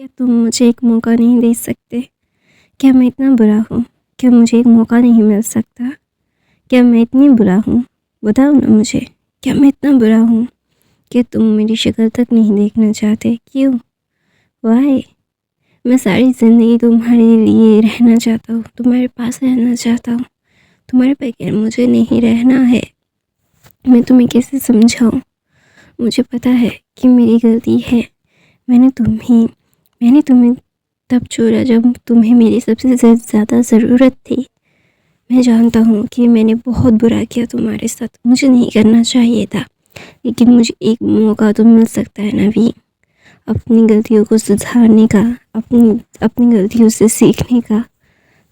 क्या तुम मुझे एक मौका नहीं दे सकते? क्या मैं इतना बुरा हूँ? क्या मुझे एक मौका नहीं मिल सकता? क्या मैं इतनी बुरा हूँ? बताओ ना मुझे, क्या मैं इतना बुरा हूँ कि तुम मेरी शक्ल तक नहीं देखना चाहते? क्यों? वाई? मैं सारी ज़िंदगी तुम्हारे लिए रहना चाहता हूँ, तुम्हारे पास रहना चाहता हूँ। तुम्हारे बगैर मुझे नहीं रहना है। मैं तुम्हें कैसे समझाऊँ? मुझे पता है कि मेरी गलती है। मैंने तुम्हें तब छोड़ा जब तुम्हें मेरी सबसे ज़्यादा ज़रूरत थी। मैं जानता हूँ कि मैंने बहुत बुरा किया तुम्हारे साथ, मुझे नहीं करना चाहिए था, लेकिन मुझे एक मौका तो मिल सकता है ना वी, अपनी गलतियों को सुधारने का, अपनी गलतियों से सीखने का।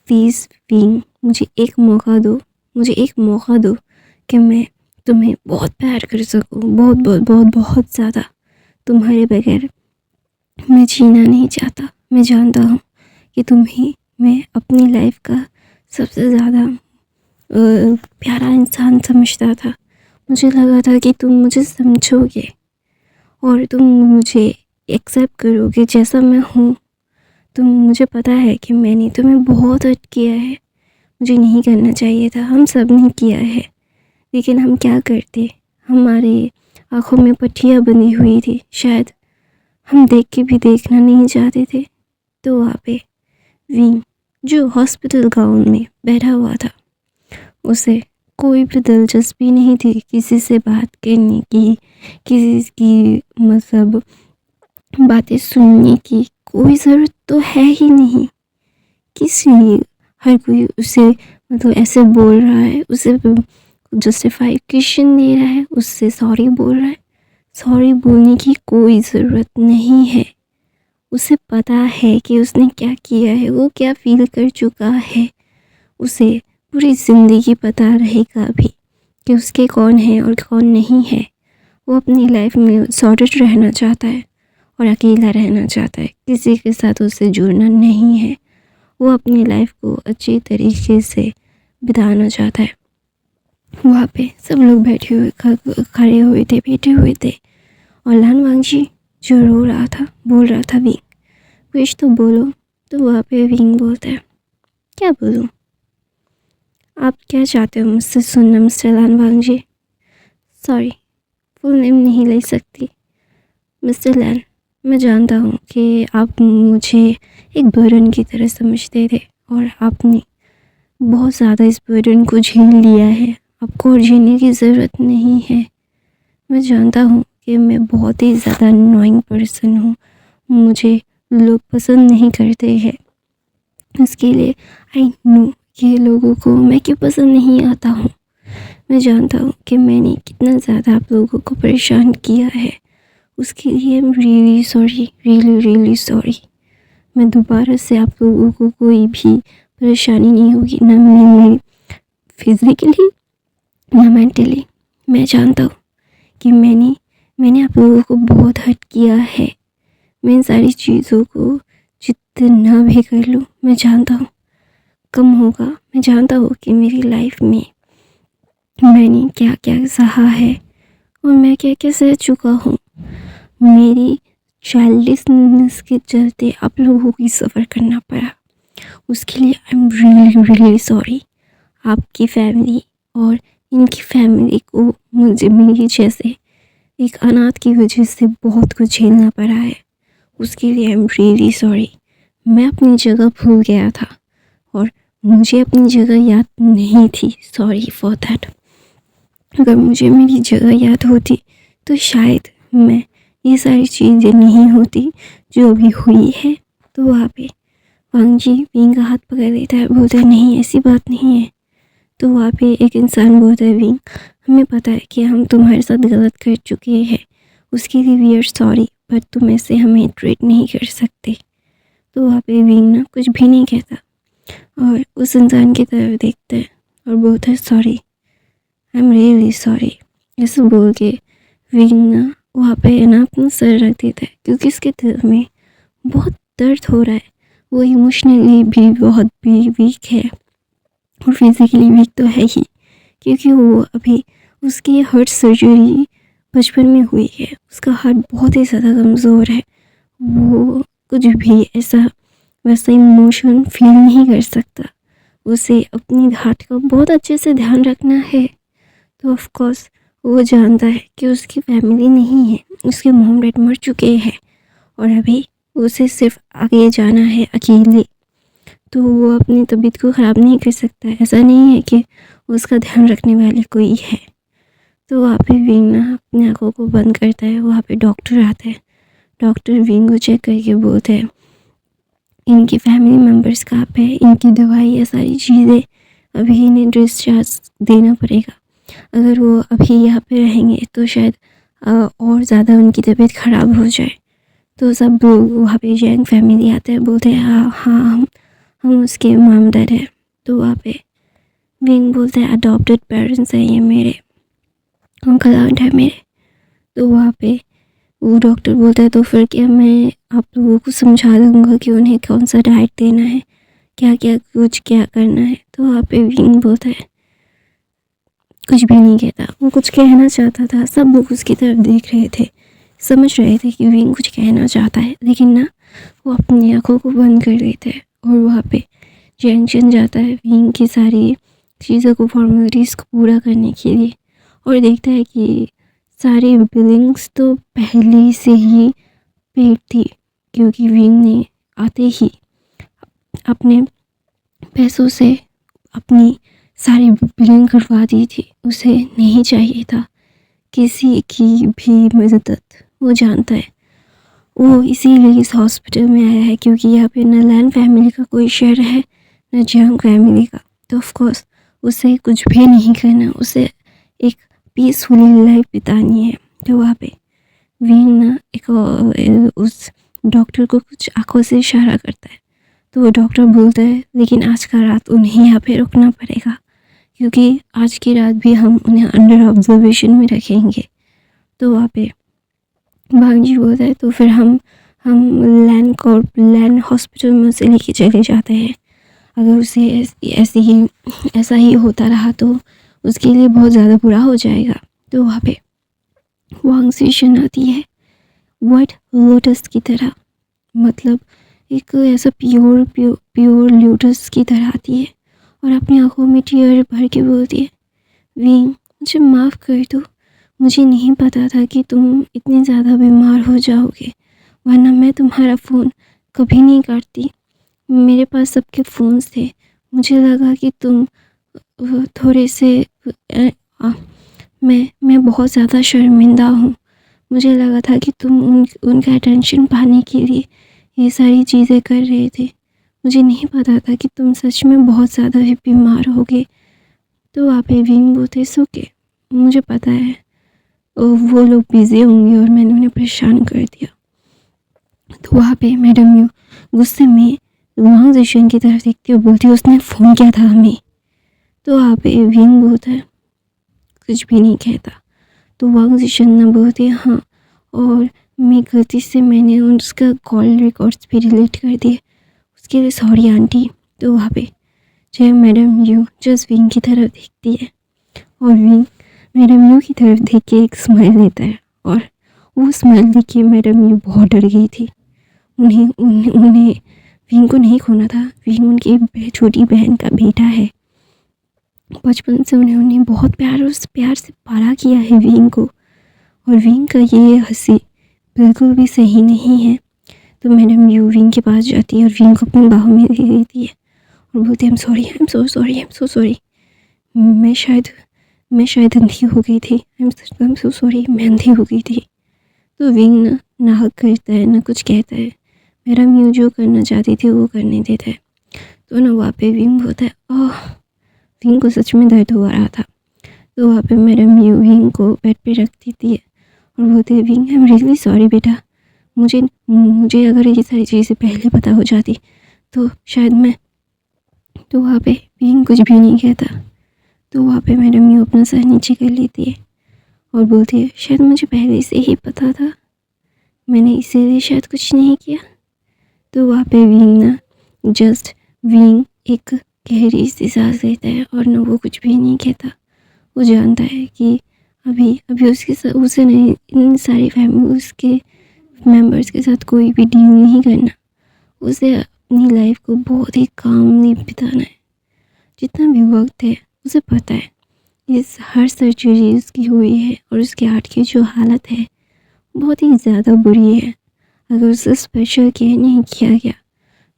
प्लीज़ वी, मुझे एक मौका दो, मुझे एक मौका दो कि मैं तुम्हें बहुत प्यार कर सकूँ, बहुत बहुत बहुत बहुत ज़्यादा। तुम्हारे बगैर मैं जीना नहीं चाहता। मैं जानता हूँ कि तुम्हें मैं अपनी लाइफ का सबसे ज़्यादा प्यारा इंसान समझता था। मुझे लगा था कि तुम मुझे समझोगे और तुम मुझे एक्सेप्ट करोगे जैसा मैं हूँ। मुझे पता है कि मैंने तुम्हें बहुत हर्ट किया है, मुझे नहीं करना चाहिए था, हम सब ने किया है, लेकिन हम क्या करते? हमारी आँखों में पट्टियाँ बंधी हुई थी, शायद हम देख के भी देखना नहीं चाहते थे। तो वहाँ पे विंग, जो हॉस्पिटल गाउन में बैठा हुआ था, उसे कोई भी दिलचस्पी नहीं थी किसी से बात करने की, किसी की मतलब बातें सुनने की कोई ज़रूरत तो है ही नहीं। किस लिए हर कोई उसे मतलब ऐसे बोल रहा है, उसे जस्टिफिकेशन दे रहा है, उससे सॉरी बोल रहा है? सॉरी बोलने की कोई ज़रूरत नहीं है। उसे पता है कि उसने क्या किया है, वो क्या फील कर चुका है। उसे पूरी ज़िंदगी पता रहेगा भी कि उसके कौन है और कौन नहीं है। वो अपनी लाइफ में सॉर्टेड रहना चाहता है और अकेला रहना चाहता है, किसी के साथ उसे जुड़ना नहीं है। वो अपनी लाइफ को अच्छी तरीके से बिताना चाहता है। वहाँ पे सब लोग बैठे हुए खड़े हुए थे, बैठे हुए थे, और लान वांगजी जो रो रहा था बोल रहा था विंग, कुछ तो बोलो। तो वहाँ पे विंग बोलता है, क्या बोलूँ? आप क्या चाहते हो मुझसे सुनना मिस्टर लान वांगजी? सॉरी, फुल नेम नहीं ले सकती मिस्टर लैन। मैं जानता हूँ कि आप मुझे एक बर्डन की तरह समझते थे और आपने बहुत ज़्यादा इस बर्डन को झेल लिया है। आपको और झेलने की ज़रूरत नहीं है। मैं जानता हूँ कि मैं बहुत ही ज़्यादा अननोइंग पर्सन हूँ, मुझे लोग पसंद नहीं करते हैं। इसके लिए आई नो कि लोगों को मैं क्यों पसंद नहीं आता हूँ। मैं जानता हूँ कि मैंने कितना ज़्यादा आप लोगों को परेशान किया है। उसके लिए I am really sorry, really really sorry. मैं दोबारा से आप लोगों को कोई भी परेशानी नहीं होगी, ना मैं फिज़िकली ना मेंटली। मैं जानता हूँ कि मैंने आप लोगों को बहुत हर्ट किया है। मैं इन सारी चीज़ों को जितना भी कर लूँ, मैं जानता हूँ कम होगा। मैं जानता हूँ कि मेरी लाइफ में मैंने क्या क्या सहा है और मैं क्या क्या सह चुका हूँ। मेरी चाइल्डिशनेस के चलते आप लोगों को सफ़र करना पड़ा। उसके लिए I am really really sorry. आपकी फैमिली और इनकी फैमिली को मुझे मेरी जैसे एक अनाथ की वजह से बहुत कुछ झेलना पड़ा है। उसके लिए आई एम रियली सॉरी। मैं अपनी जगह भूल गया था और मुझे अपनी जगह याद नहीं थी। Sorry for that. अगर मुझे मेरी जगह याद होती तो शायद मैं ये सारी चीज़ें नहीं होती जो अभी हुई है। तो वहाँ पे वांगजी विंग का हाथ पकड़ लेता है, बोलता है नहीं ऐसी बात नहीं है। तो वहाँ पे एक इंसान बोलता है, विंग हमें पता है कि हम तुम्हारे साथ गलत कर चुके हैं, उसके लिए वी आर सॉरी, पर तुम ऐसे हमें ट्रीट नहीं कर सकते। तो वहाँ पे विंग ना कुछ भी नहीं कहता और उस इंसान की तरफ देखता है और बोलता है sorry, I am really sorry. ऐसे बोल के विंग ना वहाँ पे ना अपना सर रख देता है, क्योंकि इसके दिल में बहुत दर्द हो रहा है। वो इमोशनली भी बहुत भी वीक है और फिज़िकली वीक तो है ही, क्योंकि वो अभी उसकी हार्ट सर्जरी बचपन में हुई है। उसका हार्ट बहुत ही ज़्यादा कमज़ोर है। वो कुछ भी ऐसा वैसा इमोशन फील नहीं कर सकता। उसे अपनी हार्ट का बहुत अच्छे से ध्यान रखना है। तो ऑफ कोर्स वो जानता है कि उसकी फैमिली नहीं है, उसके मॉम डैड मर चुके हैं और अभी उसे सिर्फ आगे जाना है अकेले। तो वो अपनी तबीयत को ख़राब नहीं कर सकता। ऐसा नहीं है कि उसका ध्यान रखने वाले कोई है। तो वहाँ पे विंग ना अपनी आँखों को बंद करता है। वहाँ पे डॉक्टर आता है। डॉक्टर विंग को चेक करके बोलते हैं इनकी फैमिली मेम्बर्स कहाँ पे है, इनकी दवाई या सारी चीज़ें अभी इन्हें डिस्चार्ज देना पड़ेगा। अगर वो अभी यहाँ पे रहेंगे तो शायद और ज़्यादा उनकी तबीयत ख़राब हो जाए। तो सब लोग वहाँ पे जैंग फैमिली आते हैं, बोलते हैं हाँ हाँ हम उसके मॉम डैड हैं। तो वहाँ पे विंग बोलते हैं अडॉप्टेड पेरेंट्स हैं ये मेरे, अंकल आंट है मेरे। तो वहाँ पे वो डॉक्टर बोलता है तो फिर क्या मैं आप लोगों को समझा दूँगा कि उन्हें कौन सा डाइट देना है, क्या क्या करना है। तो वहाँ पे विंग बोलता है कुछ भी नहीं कहता। वो कुछ कहना चाहता था, सब लोग उसकी तरफ देख रहे थे, समझ रहे थे कि विंग कुछ कहना चाहता है, लेकिन ना वो अपनी आँखों को बंद कर लेते हैं। और वहाँ पे जैंग जाता है विंग की सारी चीज़ों को फॉर्मेलिटीज़ को पूरा करने के लिए और देखता है कि सारी बिलिंग्स तो पहले से ही पेड थी, क्योंकि विंग ने आते ही अपने पैसों से अपनी सारी बिलिंग करवा दी थी। उसे नहीं चाहिए था किसी की भी मदद। वो जानता है, वो इसीलिए इस हॉस्पिटल में आया है क्योंकि यहाँ पे न लैन फैमिली का कोई शेयर है न जियांग फैमिली का। तो ऑफ कोर्स उसे कुछ भी नहीं करना, उसे एक पीसफुली लाइफ बितानी है। तो वहाँ पे विंग ना एक उस डॉक्टर को कुछ आंखों से इशारा करता है। तो वो डॉक्टर बोलता है लेकिन आज का रात उन्हें यहाँ पे रुकना पड़ेगा क्योंकि आज की रात भी हम उन्हें अंडर ऑब्जर्वेशन में रखेंगे। तो वहाँ पे भांजी बोलता है तो फिर हम लैन हॉस्पिटल में उसे लेके चले जाते हैं। अगर उसे ऐसा ही होता रहा तो उसके लिए बहुत ज़्यादा बुरा हो जाएगा। तो वहाँ पे वांग सिशन आती है वाइट लोटस की तरह, मतलब एक ऐसा प्योर लोटस की तरह आती है और अपनी आंखों में टीयर भर के बोलती है विंग मुझे माफ़ कर दो, मुझे नहीं पता था कि तुम इतने ज़्यादा बीमार हो जाओगे, वरना मैं तुम्हारा फ़ोन कभी नहीं काटती। मेरे पास सबके फ़ोन्स थे, मुझे लगा कि तुम थोड़े से मैं बहुत ज़्यादा शर्मिंदा हूँ। मुझे लगा था कि तुम उनका अटेंशन पाने के लिए ये सारी चीज़ें कर रहे थे, मुझे नहीं पता था कि तुम सच में बहुत ज़्यादा ही बीमार होगे। तो वहाँ पे विंग बोलते ओके मुझे पता है वो लोग बिज़ी होंगे और मैंने उन्हें परेशान कर दिया। तो वहाँ पे मैडम यू गुस्से में वांग जिशन की तरफ देखती और बोलती है उसने फ़ोन किया था हमें। तो वहाँ पे विंग बोलता है कुछ भी नहीं कहता। तो वांग जिशन ना बोलती है हाँ और मैं गलती से मैंने उसका कॉल रिकॉर्ड्स भी डिलीट कर दिए, उसके लिए सॉरी आंटी। तो वहाँ पे जय मैडम यू जस्ट विंग की तरफ देखती है और विंग मैडम यू की तरफ देख के एक स्माइल लेता है और वो स्माइल देख के मैडम यू बहुत डर गई थी। उन्हें विंग को नहीं खोना था। विंग उनकी छोटी बहन का बेटा है, बचपन से उन्हें बहुत प्यार से पाला किया है विंग को, और विंग का ये हंसी बिल्कुल भी सही नहीं है। तो मैडम यू विंग के पास जाती है और विंग को अपनी बाहों में ले लेती है और बोलती है आई एम सो सॉरी मैं शायद अंधी हो गई थी, आई एम सो सॉरी मैं अंधी हो गई थी। तो विंग ना हक करता है ना कुछ कहता है, मैडम यू जो करना चाहती थी वो करने देता है। तो ना वहाँ पे विंग होता है ओह, विंग को सच में दर्द हो रहा था। तो वहाँ पे मैडम यू विंग को बेड पे रख देती है और बोलते हैं wing I am really sorry बेटा, मुझे अगर ये सारी चीज़ें पहले पता हो जाती तो शायद मैं। तो वहाँ पे विंग कुछ भी नहीं कहता। तो वहाँ पे मैडम यू अपना सर नीचे कर लेती है और बोलती है शायद मुझे पहले से ही पता था, मैंने इसीलिए शायद कुछ नहीं किया। तो वहाँ पे विंग एक गहरी सी सांस लेता है और न वो कुछ भी नहीं कहता। वो जानता है कि अभी उसे नहीं इन सारी फैमिली उसके मेंबर्स के साथ कोई भी डील नहीं करना, उसे अपनी लाइफ को बहुत ही कामली बिताना है। जितना भी वक्त है उसे पता है इस हर सर्जरी उसकी हुई है और उसके हार्ट की जो हालत है बहुत ही ज़्यादा बुरी है। अगर उसे स्पेशल केयर नहीं किया गया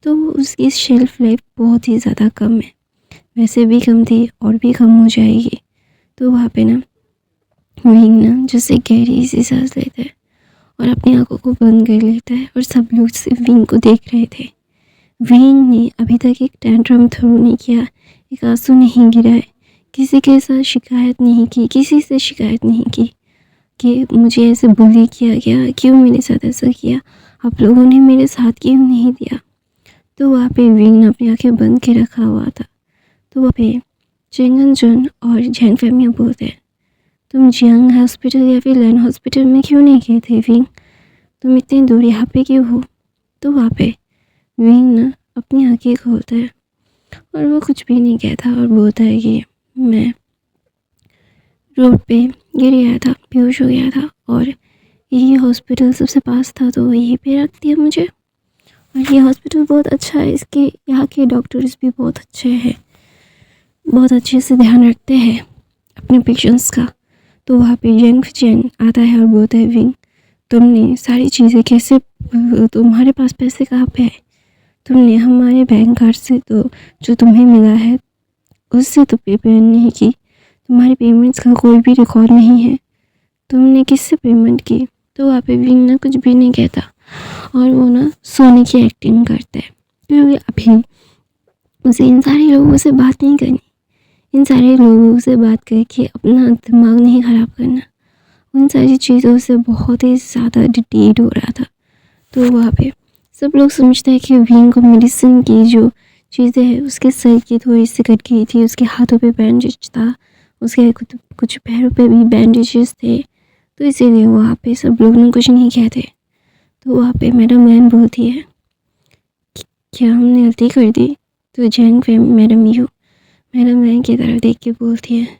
तो उसकी शेल्फ लाइफ बहुत ही ज़्यादा कम है, वैसे भी कम थी और भी कम हो जाएगी। तो वहाँ पे ना विंग ना जैसे गहरी सी सांस लेता है और अपनी आंखों को बंद कर लेता है और सब लोग सिर्फ विंग को देख रहे थे। विंग ने अभी तक एक टैंट्रम थ्रो नहीं किया, एक आंसू नहीं गिराए, किसी के साथ शिकायत नहीं की, किसी से शिकायत नहीं की कि मुझे ऐसे बुली किया गया, क्यों मेरे साथ ऐसा किया, आप लोगों ने मेरे साथ क्यों नहीं दिया। तो वहाँ पे विंग ने अपनी आंखें बंद के रखा हुआ था। तो वहाँ पे चिंगन जुन और जैंग फैमिया बोलते हैं, तुम जियांग हॉस्पिटल या फिर लैन हॉस्पिटल में क्यों नहीं गए थे विंग, तुम इतनी दूर यहाँ पे क्यों हो। तो वहाँ पे विंग ना अपनी आंखें खोलता है और वो कुछ भी नहीं कहता और बोलता है कि मैं रोड पे गिर गया था, बेहोश हो गया था और यही हॉस्पिटल सबसे पास था तो यहीं पे रख दिया मुझे, और ये हॉस्पिटल बहुत अच्छा है, इसके यहाँ के डॉक्टर्स भी बहुत अच्छे हैं, बहुत अच्छे से ध्यान रखते हैं अपने पेशेंट्स का। तो वहाँ पे जैंग फैमिया आता है और बोलता है विंग, तुमने सारी चीज़ें कैसे, तुम्हारे पास पैसे कहाँ पे है, तुमने हमारे बैंक कार्ड से तो जो तुम्हें मिला है उससे तो पेमेंट नहीं की, तुम्हारी पेमेंट्स का कोई भी रिकॉर्ड नहीं है, तुमने किससे पेमेंट की। तो वहाँ पे विंग ना कुछ भी नहीं कहता और वो ना सोने की एक्टिंग करता है, क्योंकि अभी उसे इन सारे लोगों से बात नहीं करनी, इन सारे लोगों से बात करके अपना दिमाग नहीं ख़राब करना, उन सारी चीज़ों से बहुत ही ज़्यादा डिटेड हो रहा था। तो वहाँ पे सब लोग समझते हैं कि विंग को मेडिसिन की जो चीज़ें हैं, उसके सर की थोड़ी सी कट गई थी, उसके हाथों पे बैंडेज था, उसके कुछ पैरों पे भी बैंडेजेस थे, तो इसीलिए वहाँ पे सब लोग ना कुछ नहीं कहते। तो वहाँ पे मैडम लैन बोलती है क्या हमने गलती कर दी। तो जैंग मैडम लैन की तरफ देख के बोलती है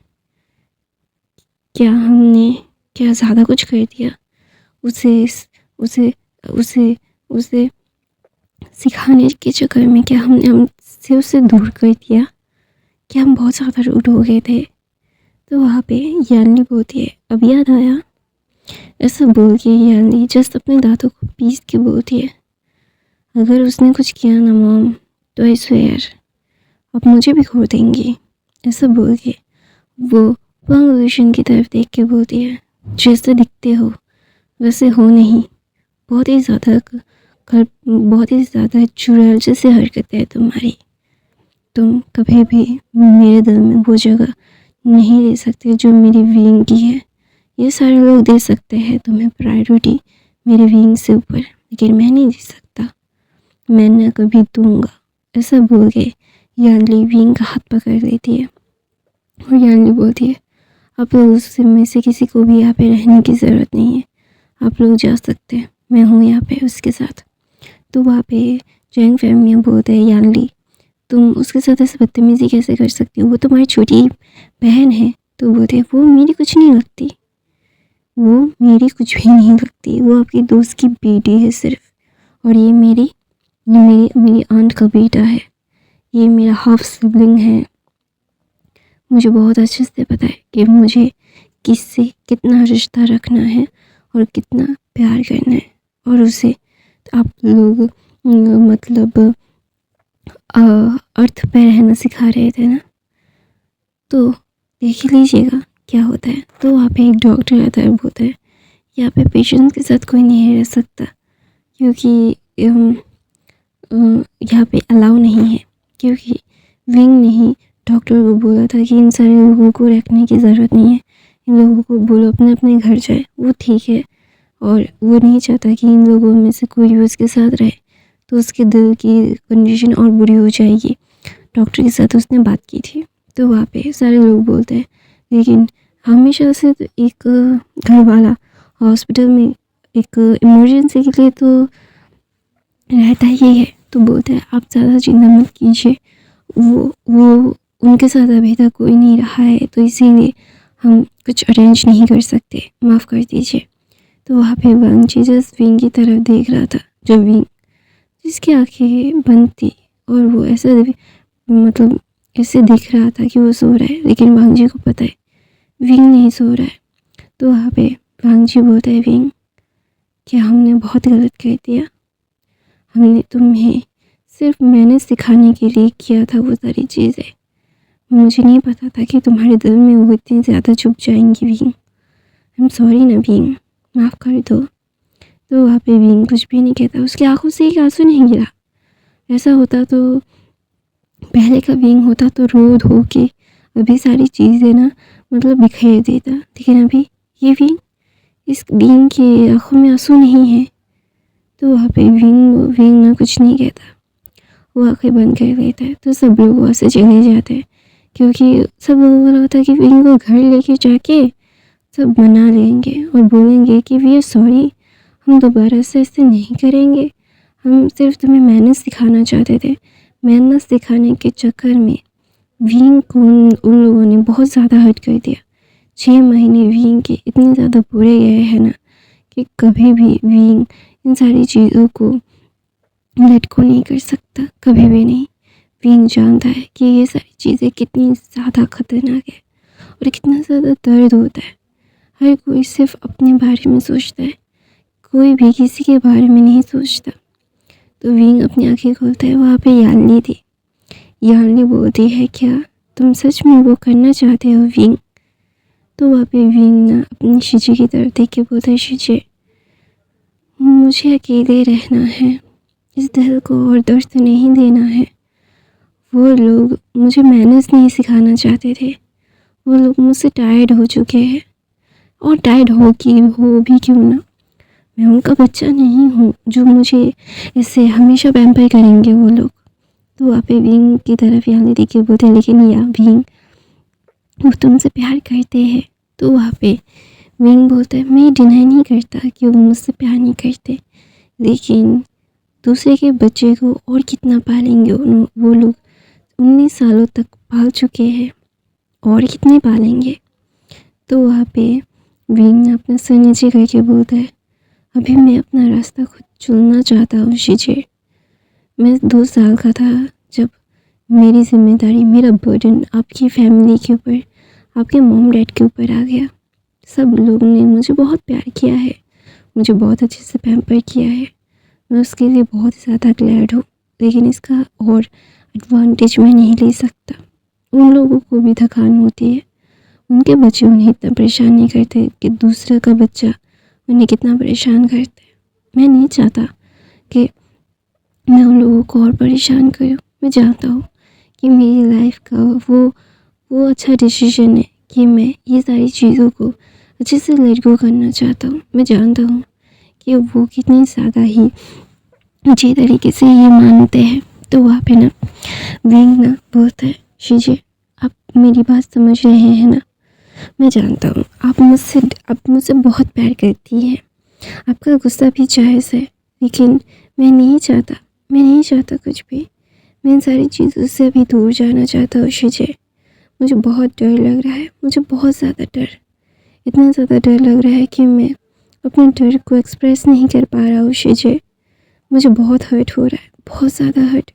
क्या हमने क्या ज़्यादा कुछ कर दिया, उसे उसे उसे उसे सिखाने के चक्कर में क्या हमने हमसे उसे दूर कर दिया, क्या हम बहुत ज़्यादा रूड हो गए थे। तो वहाँ पे यानली बोलती है अब याद आया, ऐसा बोल के यानली जस्ट अपने दांतों को पीस के बोलती है अगर उसने कुछ किया ना मॉम तो आई स्वेयर अब मुझे भी खो देंगी। ऐसा बोल के वो पंग की तरफ देख के बोलती है जैसे दिखते हो वैसे हो नहीं, बहुत ही ज़्यादा चुड़ैल जैसे हरकतें है तुम्हारी, तुम कभी भी मेरे दिल में वो जगह नहीं ले सकते जो मेरी विंग की है। ये सारे लोग दे सकते हैं तुम्हें प्रायोरिटी मेरे विंग से ऊपर, लेकिन मैं नहीं दे सकता, मैं न कभी दूंगा। ऐसा बोल के यानली विंग का हाथ पकड़ लेती है और यानली बोलती है आप लोग में से किसी को भी यहाँ पे रहने की ज़रूरत नहीं है, आप लोग जा सकते हैं, मैं हूँ यहाँ पे उसके साथ। तो वहाँ पे जैंग फैमिया बोलते हैं यानली तुम उसके साथ ऐसे बदतमीज़ी कैसे कर सकती हो, वो तुम्हारी छोटी बहन है। तो बोलते हैं वो मेरी कुछ नहीं लगती, वो मेरी कुछ भी नहीं लगती, वो आपकी दोस्त की बेटी है सिर्फ, और ये मेरी आंट का बेटा है, ये मेरा हाफ सिबलिंग है। मुझे बहुत अच्छे से पता है कि मुझे किससे कितना रिश्ता रखना है और कितना प्यार करना है, और उसे आप लोग मतलब अर्थ पे रहना सिखा रहे थे ना, तो देख ही लीजिएगा क्या होता है। तो वहाँ पे एक डॉक्टर आता है, बोलता है यहाँ पे पेशेंट के साथ कोई नहीं रह सकता क्योंकि यहाँ पे अलाउ नहीं है, क्योंकि विंग ने ही डॉक्टर को बोला था कि इन सारे लोगों को रखने की ज़रूरत नहीं है, इन लोगों को बोलो अपने अपने घर जाए, वो ठीक है, और वो नहीं चाहता कि इन लोगों में से कोई भी उसके साथ रहे, तो उसके दिल की कंडीशन और बुरी हो जाएगी। डॉक्टर के साथ उसने बात की थी। तो वहाँ पे सारे लोग बोलते हैं लेकिन हमेशा से तो एक घर वाला हॉस्पिटल में एक इमरजेंसी के लिए तो रहता ही है। तो बोलते हैं आप ज़्यादा चिंता मत कीजिए, वो उनके साथ अभी तक कोई नहीं रहा है, तो इसीलिए हम कुछ अरेंज नहीं कर सकते, माफ़ कर दीजिए। तो वहाँ पे वांगजी जस्ट विंग की तरफ देख रहा था, जो विंग जिसकी आंखें बंद थी और वो मतलब ऐसे दिख रहा था कि वो सो रहा है, लेकिन वांगजी को पता है विंग नहीं सो रहा है। तो वहाँ पे वांगजी बोलता है, विंग क्या हमने बहुत गलत कर दिया? हमने तुम्हें सिर्फ मैंने सिखाने के लिए किया था वो सारी चीज़ें। मुझे नहीं पता था कि तुम्हारे दिल में वो इतनी ज़्यादा चुभ जाएंगी विंग। आई एम सॉरी ना विंग, माफ़ कर दो। तो वहाँ पे विंग कुछ भी नहीं कहता, उसकी आंखों से एक आंसू नहीं गिरा। ऐसा होता तो पहले का विंग होता तो रो धो के अभी सारी चीज़ें ना मतलब बिखेर देता, लेकिन अभी ये विंग, इस विंग की आंखों में आंसू नहीं है। तो वहाँ पे विंग ना कुछ नहीं कहता, वो आंखें बंद कर लेता है। तो सब लोग वहाँ से चले जाते हैं, क्योंकि सब लोगों को लगा था कि विंग को घर लेके जाके सब मना लेंगे और बोलेंगे कि वी आर सॉरी, हम दोबारा से ऐसे नहीं करेंगे, हम सिर्फ तुम्हें मैनर्स सिखाना चाहते थे। मैनर्स सिखाने के चक्कर में विंग को उन लोगों ने बहुत ज़्यादा हर्ट कर दिया। 6 महीने विंग के इतने ज़्यादा बुरे गए हैं ना कि कभी भी विंग इन सारी चीज़ों को लेट को नहीं कर सकता, कभी भी नहीं। विंग जानता है कि ये सारी चीज़ें कितनी ज़्यादा खतरनाक है और कितना ज़्यादा दर्द होता है। हर कोई सिर्फ अपने बारे में सोचता है, कोई भी किसी के बारे में नहीं सोचता। तो विंग अपनी आंखें खोलता है, वहाँ पे यान्नी थी। यान्नी बोलती है, क्या तुम सच में वो करना चाहते हो विंग? तो वहाँ पे विंग ना अपनी शिजी की तरफ देख के बोलता है, शिजी मुझे अकेले रहना है, इस दिल को और दर्द नहीं देना है। वो लोग मुझे मैनर्स नहीं सिखाना चाहते थे, वो लोग मुझसे टायर्ड हो चुके हैं, और टायर्ड हो भी क्यों ना, मैं उनका बच्चा नहीं हूँ जो मुझे ऐसे हमेशा पैम्पर करेंगे वो लोग। तो वहाँ पे विंग की तरफ यहाँ देख के बोलते हैं, लेकिन या विंग वो तुमसे प्यार करते हैं। तो वहाँ पे विंग बोलता है, मैं डिनाई नहीं करता कि वो मुझसे प्यार नहीं करते, लेकिन दूसरे के बच्चे को और कितना पालेंगे वो लोग, 19 सालों तक पाल चुके हैं, और कितने पालेंगे। तो वहाँ पे विंग ने अपना सर नीचे करके बोलता है, अभी मैं अपना रास्ता खुद चुनना चाहता हूँ शिजे। मैं 2 साल का था जब मेरी जिम्मेदारी, मेरा बर्डन आपकी फैमिली के ऊपर, आपके मॉम डैड के ऊपर आ गया। सब लोगों ने मुझे बहुत प्यार किया है, मुझे बहुत अच्छे से पैम्पर किया है, मैं उसके लिए बहुत ज़्यादा ग्लैड हूँ, लेकिन इसका और एडवांटेज मैं नहीं ले सकता। उन लोगों को भी थकान होती है, उनके बच्चे उन्हें इतना परेशान नहीं करते कि दूसरे का बच्चा उन्हें कितना परेशान करता है। मैं नहीं चाहता कि मैं उन लोगों को और परेशान करूँ। मैं जानता हूँ कि मेरी लाइफ का वो अच्छा डिसीजन है कि मैं ये सारी चीज़ों को अच्छे से लेट गो करना चाहता हूँ। मैं जानता हूँ कि वो कितनी ज़्यादा ही अच्छी तरीके से ये मानते हैं। तो वहाँ पे ना विंग ना बोलता है, शिजे आप मेरी बात समझ रहे हैं ना? मैं जानता हूँ आप मुझसे बहुत प्यार करती हैं, आपका गुस्सा भी जायज़ है, लेकिन मैं नहीं चाहता कुछ भी। मैं इन सारी चीज़ों से अभी दूर जाना चाहता हूँ शिजे। मुझे बहुत डर लग रहा है, मुझे बहुत ज़्यादा डर, इतना ज़्यादा डर लग रहा है कि मैं अपने डर को एक्सप्रेस नहीं कर पा रहा हूँ शिजे। मुझे बहुत हर्ट हो रहा है, बहुत ज़्यादा हर्ट,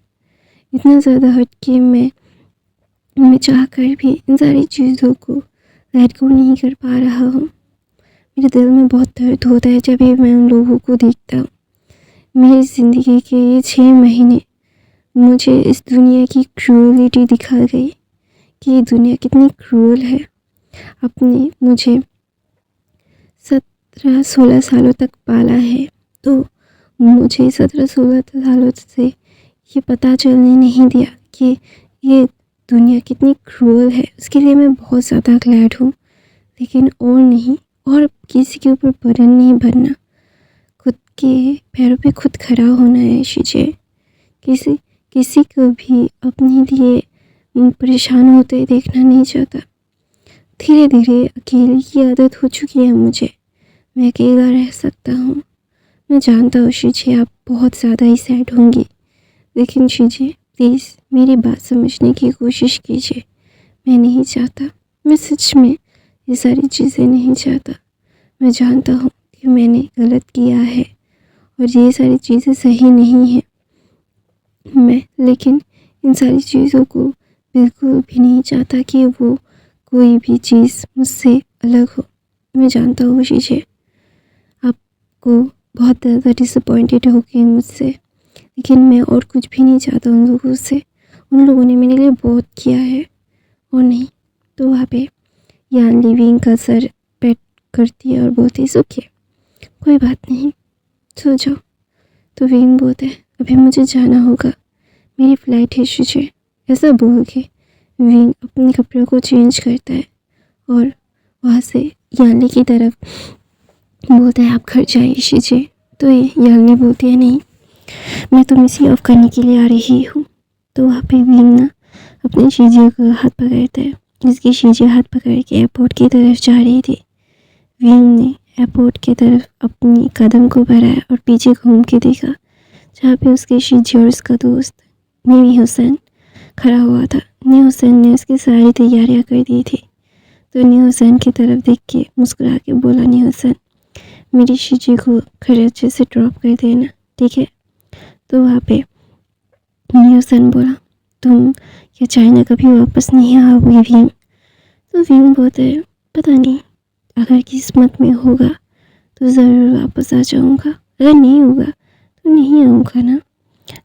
इतना ज़्यादा हर्ट कि मैं चाह कर भी इन सारी चीज़ों को लेट गो नहीं कर पा रहा हूँ। मेरे दिल में बहुत दर्द होता है जब भी मैं उन लोगों को देखता हूँ। मेरी ज़िंदगी के ये 6 महीने मुझे इस दुनिया की क्रूअलिटी दिखा गई कि ये दुनिया कितनी क्रूअल है। आपने मुझे 17-16 सालों तक पाला है, तो मुझे 17-16 सालों से ये पता चलने नहीं दिया कि ये दुनिया कितनी क्रूअल है। उसके लिए मैं बहुत ज़्यादा ग्लैड हूँ, लेकिन और नहीं, और किसी के ऊपर बर्डन नहीं बनना, खुद के पैरों पे खुद खड़ा होना है शिजे। किसी को भी अपने लिए परेशान होते देखना नहीं चाहता। धीरे धीरे अकेले की आदत हो चुकी है मुझे, मैं अकेला रह सकता हूँ। मैं जानता हूँ शिजे आप बहुत ज़्यादा ही सैड होंगी, लेकिन शिजे प्लीज़ मेरी बात समझने की कोशिश कीजिए। मैं नहीं चाहता, मैं सच में ये सारी चीज़ें नहीं चाहता। मैं जानता हूँ कि मैंने गलत किया है और ये सारी चीज़ें सही नहीं है लेकिन इन सारी चीज़ों को बिल्कुल भी नहीं चाहता कि वो कोई भी चीज़ मुझसे अलग हो। मैं जानता हूँ वो चीज़ें आपको बहुत ज़्यादा डिसअपॉइंटेड हो गई मुझसे, लेकिन मैं और कुछ भी नहीं चाहता उन लोगों से। उन लोगों ने मेरे लिए बहुत किया है और नहीं तो वहाँ पे यान लिविंग का सर पेट करती है और बोलती है ओके कोई बात नहीं, सो जाओ। तो विंग बोलता है अभी मुझे जाना होगा, मेरी फ़्लाइट है शीशे। ऐसा बोल के विंग अपने कपड़ों को चेंज करता है और वहाँ से यानी की तरफ बोलता है आप घर जाइए शीशे। तो यानी बोलती है नहीं, मैं तो मिसी ऑफ करने के लिए आ रही हूँ। तो वहाँ पे विंग ना अपनी शीशे का हाथ पकड़ता है, जिसकी शीशे हाथ पकड़ के एयरपोर्ट की तरफ जा रही थी। विंग ने एयरपोर्ट की तरफ अपनी कदम को बढ़ाया और पीछे घूम के देखा, जहाँ पे उसके शीशे और उसका दोस्त नीवी हुसैन खड़ा हुआ था। नी हुसैन ने उसकी सारी तैयारियां कर दी थी। तो नी हुसैन की तरफ देख के मुस्कुरा के बोला, नी हुसैन मेरी शीशे को घर अच्छे से ड्रॉप कर देना, ठीक है। तो वहाँ पे नी हुसैन बोला तुम क्या चाइना कभी वापस नहीं आओगी विंग। तो विंग बोलते है पता नहीं, अगर किस्मत में होगा तो ज़रूर वापस आ जाऊँगा, अगर नहीं होगा तो नहीं आऊँगा ना।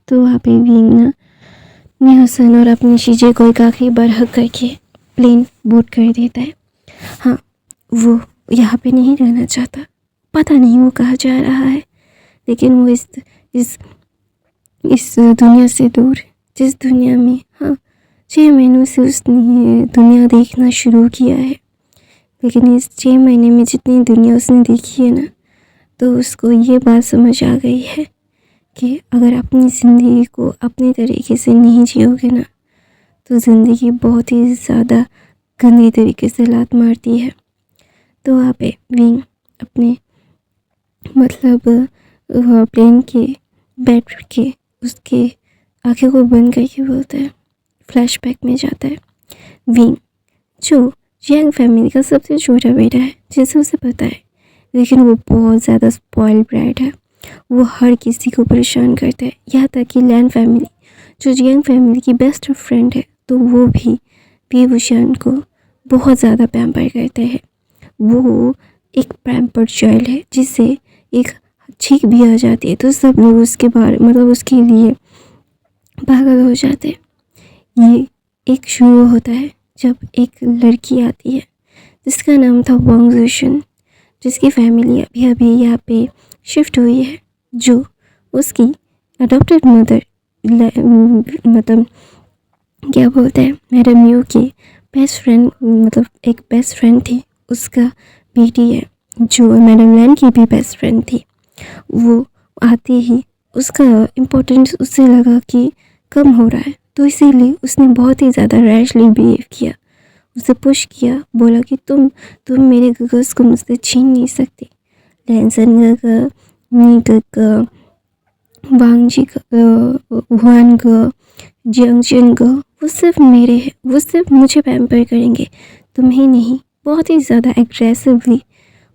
तो वहाँ पे विंग ना नी हुसैन और अपनी शीशे को एक आखिरी बार हक करके प्लेन बोर्ड कर देता है। हाँ, वो यहाँ पे नहीं रहना चाहता, पता नहीं वो कहाँ जा रहा है, लेकिन वो इस दुनिया से दूर, जिस दुनिया में 6 महीनों से उसने दुनिया देखना शुरू किया है, लेकिन इस 6 महीने में जितनी दुनिया उसने देखी है ना, तो उसको ये बात समझ आ गई है कि अगर अपनी ज़िंदगी को अपने तरीके से नहीं जियोगे ना, तो ज़िंदगी बहुत ही ज़्यादा गंदी तरीके से लात मारती है। तो वहाँ पे विंग अपने प्लेन के बैठ के उसके आंखें को बंद करके बोलता है, फ्लैशबैक में जाता है। विंग जो यंग फैमिली का सबसे छोटा बेटा है, जैसे उसे पता है, लेकिन वो बहुत ज़्यादा स्पॉइल ब्राइट है। वो हर किसी को परेशान करता है, यहाँ तक कि लैन फैमिली जो यंग फैमिली की बेस्ट फ्रेंड है, तो वो भी भूषण को बहुत ज़्यादा पैम्पर करते हैं। वो एक पैम्पर्ड चाइल्ड है, जिससे एक छींक भी आ जाती है तो सब लोग उसके बारे उसके लिए पागल हो जाते हैं। ये एक शुरू होता है जब एक लड़की आती है जिसका नाम था वांग ज़ुशन, जिसकी फैमिली अभी यहाँ पे शिफ्ट हुई है, जो उसकी अडॉप्टेड मदर क्या बोलते हैं मैडम यू की बेस्ट फ्रेंड एक बेस्ट फ्रेंड थी, उसका बेटी है जो मैडम लैन की भी बेस्ट फ्रेंड थी। वो आते ही उसका इम्पोर्टेंस उससे लगा कि कम हो रहा है, तो इसीलिए उसने बहुत ही ज़्यादा रैशली बिहेव किया, उसे पुश किया, बोला कि तुम मेरे गगस को मुझसे छीन नहीं सकती। लैनसन गगा, नी गगा, वांग जी हुआन ग, जियांगजिन ग, वो सिर्फ मेरे हैं, वो सिर्फ मुझे पैम्पर करेंगे, तुम्हें नहीं। बहुत ही ज़्यादा एग्रेसिवली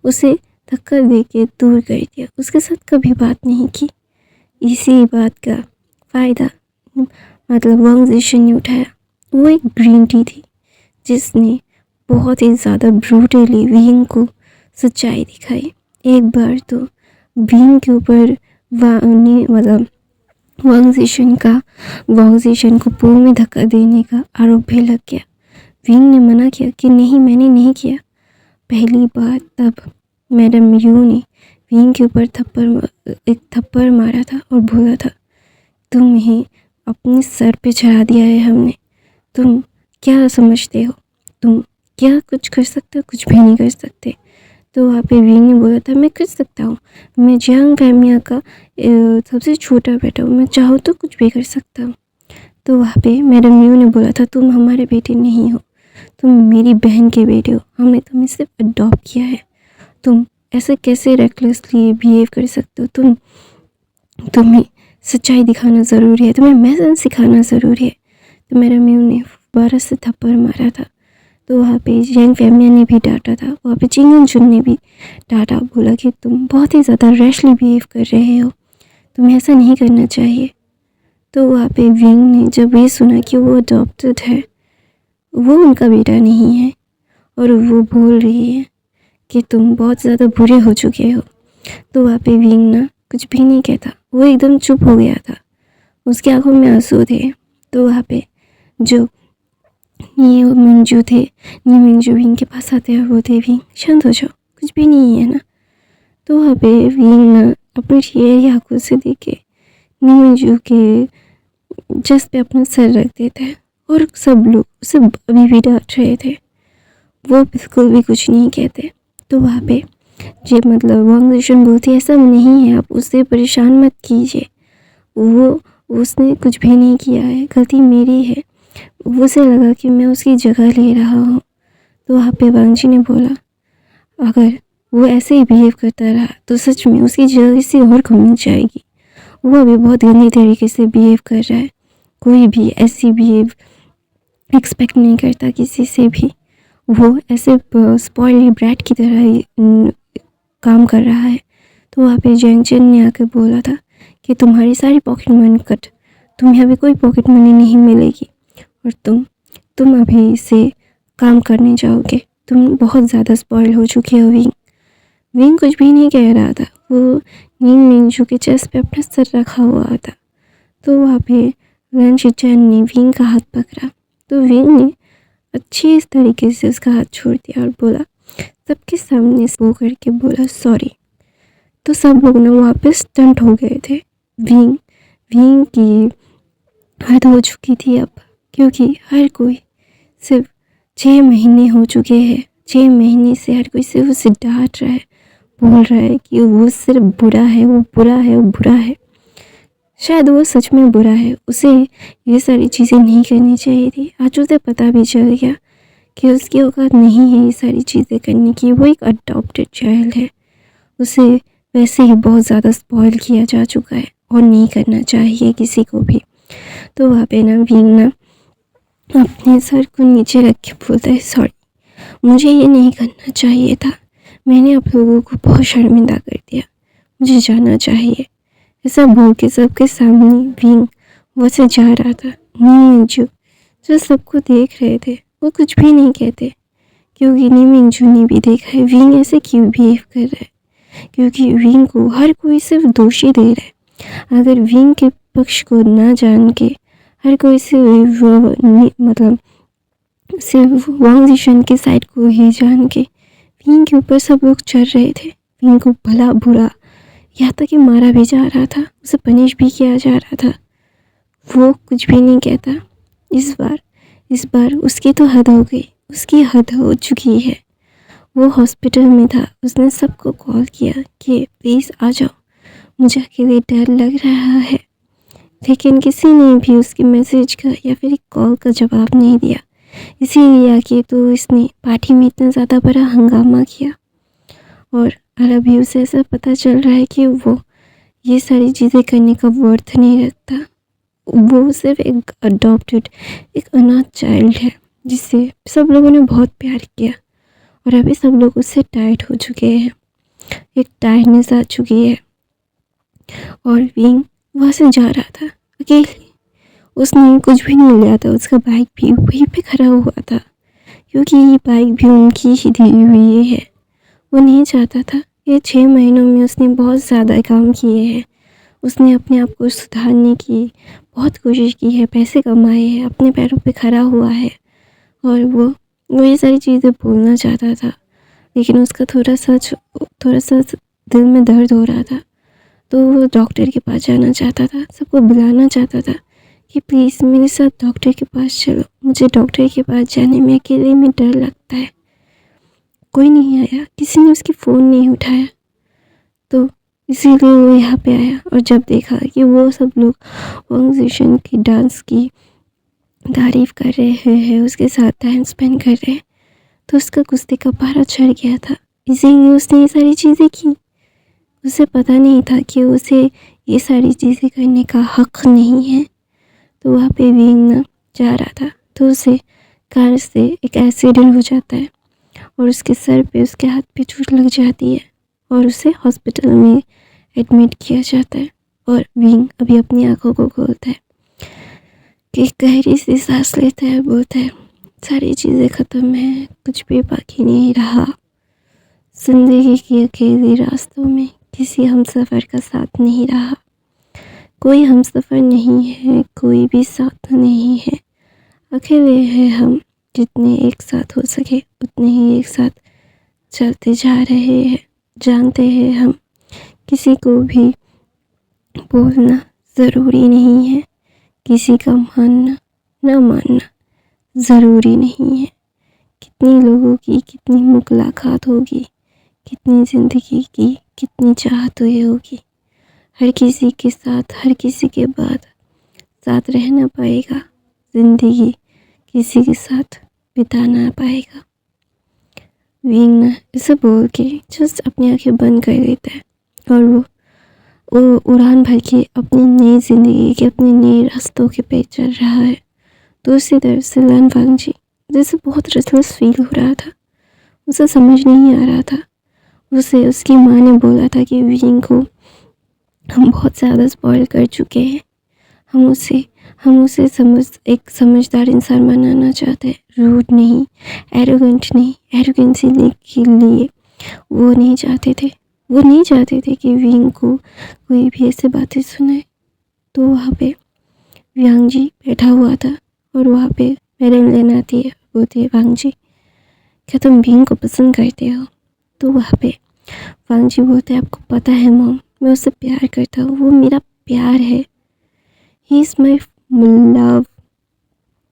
उसे धक्का दे के दूर कर दिया, उसके साथ कभी बात नहीं की। इसी बात का फ़ायदा वांग ज़ुशन ने उठाया। वो एक ग्रीन टी थी जिसने बहुत ही ज़्यादा ब्रूटली विंग को सच्चाई दिखाई। एक बार तो विंग के ऊपर वांग ज़ुशन को पूल में धक्का देने का आरोप भी लग गया। विंग ने मना किया कि नहीं, मैंने नहीं किया। पहली बार तब मैडम यू ने विंग के ऊपर एक थप्पड़ मारा था और बोला था, तुम्हें अपने सर पे चढ़ा दिया है हमने, तुम क्या समझते हो, तुम क्या कुछ कर सकते हो, कुछ भी नहीं कर सकते। तो वहाँ पे विंग ने बोला था, मैं कर सकता हूँ, मैं जियांग फैमिली का सबसे छोटा बेटा हूँ, मैं चाहूँ तो कुछ भी कर सकता हूँ। तो वहाँ पे मैडम यू ने बोला था, तुम हमारे बेटे नहीं हो, तुम मेरी बहन के बेटे हो, हमने तुम्हें सिर्फ अडॉप्ट किया है, तुम ऐसे कैसे रेकलेसली बिहेव कर सकते हो, तुम्हें सच्चाई दिखाना ज़रूरी है, तुम्हें मैसेज सिखाना ज़रूरी है। तो मैडम यू ने 12 से थप्पड़ मारा था। तो वहाँ पे जैंग फैमिया ने भी डांटा था, वहाँ पे चिंगन जुन ने भी डांटा, बोला कि तुम बहुत ही ज़्यादा रैशली बिहेव कर रहे हो, तुम्हें ऐसा नहीं करना चाहिए। तो वहाँ पे विंग ने जब ये सुना कि वो अडॉप्टेड है, वो उनका बेटा नहीं है, और वो बोल रही है कि तुम बहुत ज़्यादा बुरे हो चुके हो, तो वहाँ पे विंग ना कुछ भी नहीं कहता, वो एकदम चुप हो गया था, उसकी आंखों में आंसू थे। तो वहाँ पे जो ये मिंजू थे, ये मिंजू विंग के पास आते हैं, बोलते विंग शांत हो जाओ, कुछ भी नहीं है ना। तो वहाँ पे विंग ना अपनी शेरी आंखों से देखे मिंजू के चेस्ट पे अपना सर रख देता है, और सब लोग उसे अभी भी डांट रहे थे, वो बिल्कुल भी कुछ नहीं कहते। तो वहाँ पे जे मतलब वांग जिशन बोलती ऐसा नहीं है, आप उससे परेशान मत कीजिए, वो उसने कुछ भी नहीं किया है, गलती मेरी है, उसे लगा कि मैं उसकी जगह ले रहा हूँ। तो वहाँ पे वांग जी ने बोला अगर वो ऐसे ही बिहेव करता रहा तो सच में उसकी जगह किसी और को मिल जाएगी, वो अभी बहुत गंदी तरीके से बिहेव कर रहा है, कोई भी ऐसी बिहेव एक्सपेक्ट नहीं करता किसी से भी, वो ऐसे स्पॉइल ब्रैट की तरह ही काम कर रहा है। तो वहाँ पे जैंग चेन ने आकर बोला था कि तुम्हारी सारी पॉकेट मनी कट, तुम्हें अभी कोई पॉकेट मनी नहीं मिलेगी, और तुम अभी से काम करने जाओगे, तुम बहुत ज़्यादा स्पॉइल हो चुके हो। विंग कुछ भी नहीं कह रहा था, वो निंग मिंजू के चेस्ट पे अपना सर रखा हुआ था। तो वहाँ पे वन शिचैन ने विंग का हाथ पकड़ा, तो विंग ने अच्छी इस तरीके से उसका हाथ छोड़ दिया और बोला, सबके सामने वो करके बोला सॉरी। तो सब लोग ना वहाँ पे स्टंट हो गए थे। विंग की हद हो चुकी थी अब, क्योंकि हर कोई सिर्फ 6 महीने हो चुके हैं, 6 महीने से हर कोई सिर्फ उसे डांट रहा है, बोल रहा है कि वो सिर्फ बुरा है, वो बुरा है, वो बुरा है। शायद वो सच में बुरा है, उसे ये सारी चीज़ें नहीं करनी चाहिए थी। आज उसे पता भी चल गया कि उसकी औकात नहीं है ये सारी चीज़ें करने की, वो एक अडॉप्टेड चाइल्ड है, उसे वैसे ही बहुत ज़्यादा स्पॉइल किया जा चुका है और नहीं करना चाहिए किसी को भी। तो वहाँ पे ना विंग ना अपने सर को नीचे रख के बोलता है सॉरी, मुझे ये नहीं करना चाहिए था, मैंने आप लोगों को बहुत शर्मिंदा कर दिया, मुझे जाना चाहिए। ऐसा बोल के सबके सामने विंग वैसे जा रहा था। नीमिंजू जो सबको देख रहे थे वो कुछ भी नहीं कहते, क्योंकि नीमिंजू ने भी देखा है विंग ऐसे क्यों बिहेव कर रहा है, क्योंकि विंग को हर कोई सिर्फ दोषी दे रहा है। अगर विंग के पक्ष को ना जान के हर कोई सिर्फ मतलब सिर्फ वांग जिशन के साइड को ही जान के विंग के ऊपर सब लोग चढ़ रहे थे, विंग को भला बुरा यहाँ तक कि मारा भी जा रहा था, उसे पनिश भी किया जा रहा था, वो कुछ भी नहीं कहता। इस बार उसकी तो हद हो गई, उसकी हद हो चुकी है। वो हॉस्पिटल में था, उसने सबको कॉल किया कि प्लीज़ आ जाओ, मुझे अकेले डर लग रहा है, लेकिन किसी ने भी उसके मैसेज का या फिर कॉल का जवाब नहीं दिया। इसीलिए आके तो इसने पार्टी में इतना ज़्यादा बड़ा हंगामा किया, और अभी उसे ऐसा पता चल रहा है कि वो ये सारी चीज़ें करने का वर्थ नहीं रखता। वो सिर्फ एक अडॉप्टेड, एक अनाथ चाइल्ड है जिसे सब लोगों ने बहुत प्यार किया, और अभी सब लोग उससे टायर्ड हो चुके हैं, एक टायर्डनेस आ चुकी है। और विंग वहाँ से जा रहा था अकेले, उसने कुछ भी नहीं लिया था, उसका बाइक भी वहीं पे खड़ा हुआ था, क्योंकि ये बाइक भी उनकी ही दी हुई है। वो नहीं चाहता था, ये 6 महीनों में उसने बहुत ज़्यादा काम किए हैं, उसने अपने आप को सुधारने की बहुत कोशिश की है, पैसे कमाए हैं, अपने पैरों पे खड़ा हुआ है, और वो ये सारी चीज़ें बोलना चाहता था, लेकिन उसका थोड़ा सा दिल में दर्द हो रहा था। तो वो डॉक्टर के पास जाना चाहता था, सबको बुलाना चाहता था कि प्लीज़ मेरे साथ डॉक्टर के पास चलो, मुझे डॉक्टर के पास जाने में अकेले में डर लगता है। कोई नहीं आया, किसी ने उसकी फ़ोन नहीं उठाया, तो इसीलिए वो यहाँ पे आया। और जब देखा कि वो सब लोग वांग जिशन की डांस की तारीफ़ कर रहे हैं, उसके साथ टाइम स्पेंड कर रहे हैं, तो उसका गुस्से का पारा चढ़ गया था, इसीलिए उसने ये सारी चीज़ें की। उसे पता नहीं था कि उसे ये सारी चीज़ें करने का हक नहीं है। तो वहाँ पे विंग जा रहा था, तो उसे कार से एक एक्सीडेंट हो जाता है और उसके सर पे, उसके हाथ पे चोट लग जाती है और उसे हॉस्पिटल में एडमिट किया जाता है। और विंग अभी अपनी आंखों को खोलता है कि गहरी सी सांस लेता है, बोलता है सारी चीज़ें ख़त्म हैं, कुछ भी बाकी नहीं रहा। जिंदगी की अकेली रास्तों में किसी हमसफ़र का साथ नहीं रहा। कोई हमसफ़र नहीं है, कोई भी साथ नहीं है, अकेले हैं हम। जितने एक साथ हो सके उतने ही एक साथ चलते जा रहे हैं। जानते हैं हम किसी को भी बोलना ज़रूरी नहीं है, किसी का मानना न मानना ज़रूरी नहीं है। कितनी लोगों की कितनी मुलाकात होगी, कितनी ज़िंदगी की कितनी चाहत हुई होगी, हर किसी के साथ हर किसी के बाद साथ रहना पाएगा, ज़िंदगी किसी के साथ बिता ना पाएगा। विंग ना इसे बोल के जस्ट अपनी आंखें बंद कर देता है और वो उड़ान भर के अपनी नई ज़िंदगी के अपने नए रास्तों के पे चल रहा है। दूसरी तरफ से लन वांगजी जैसे बहुत रेस्टलेस फील हो रहा था, उसे समझ नहीं आ रहा था। उसे उसकी माँ ने बोला था कि विंग को हम बहुत ज़्यादा स्पॉइल कर चुके हैं, हम उसे एक समझदार इंसान बनाना चाहते हैं, रूड नहीं, एरोगेंट नहीं। एरोगेंसी के लिए वो नहीं चाहते थे कि विंग को कोई भी ऐसे बातें सुनाए। तो वहाँ पे वांग जी बैठा हुआ था और वहाँ पे मैडम लेन आती है, बोलती है वांग जी क्या तुम विंग को पसंद करते हो? तो वहाँ पे वांग जी बोलते हैं आपको पता है मॉम, मैं उससे प्यार करता हूँ, वो मेरा प्यार है, ही इज़ माई लव,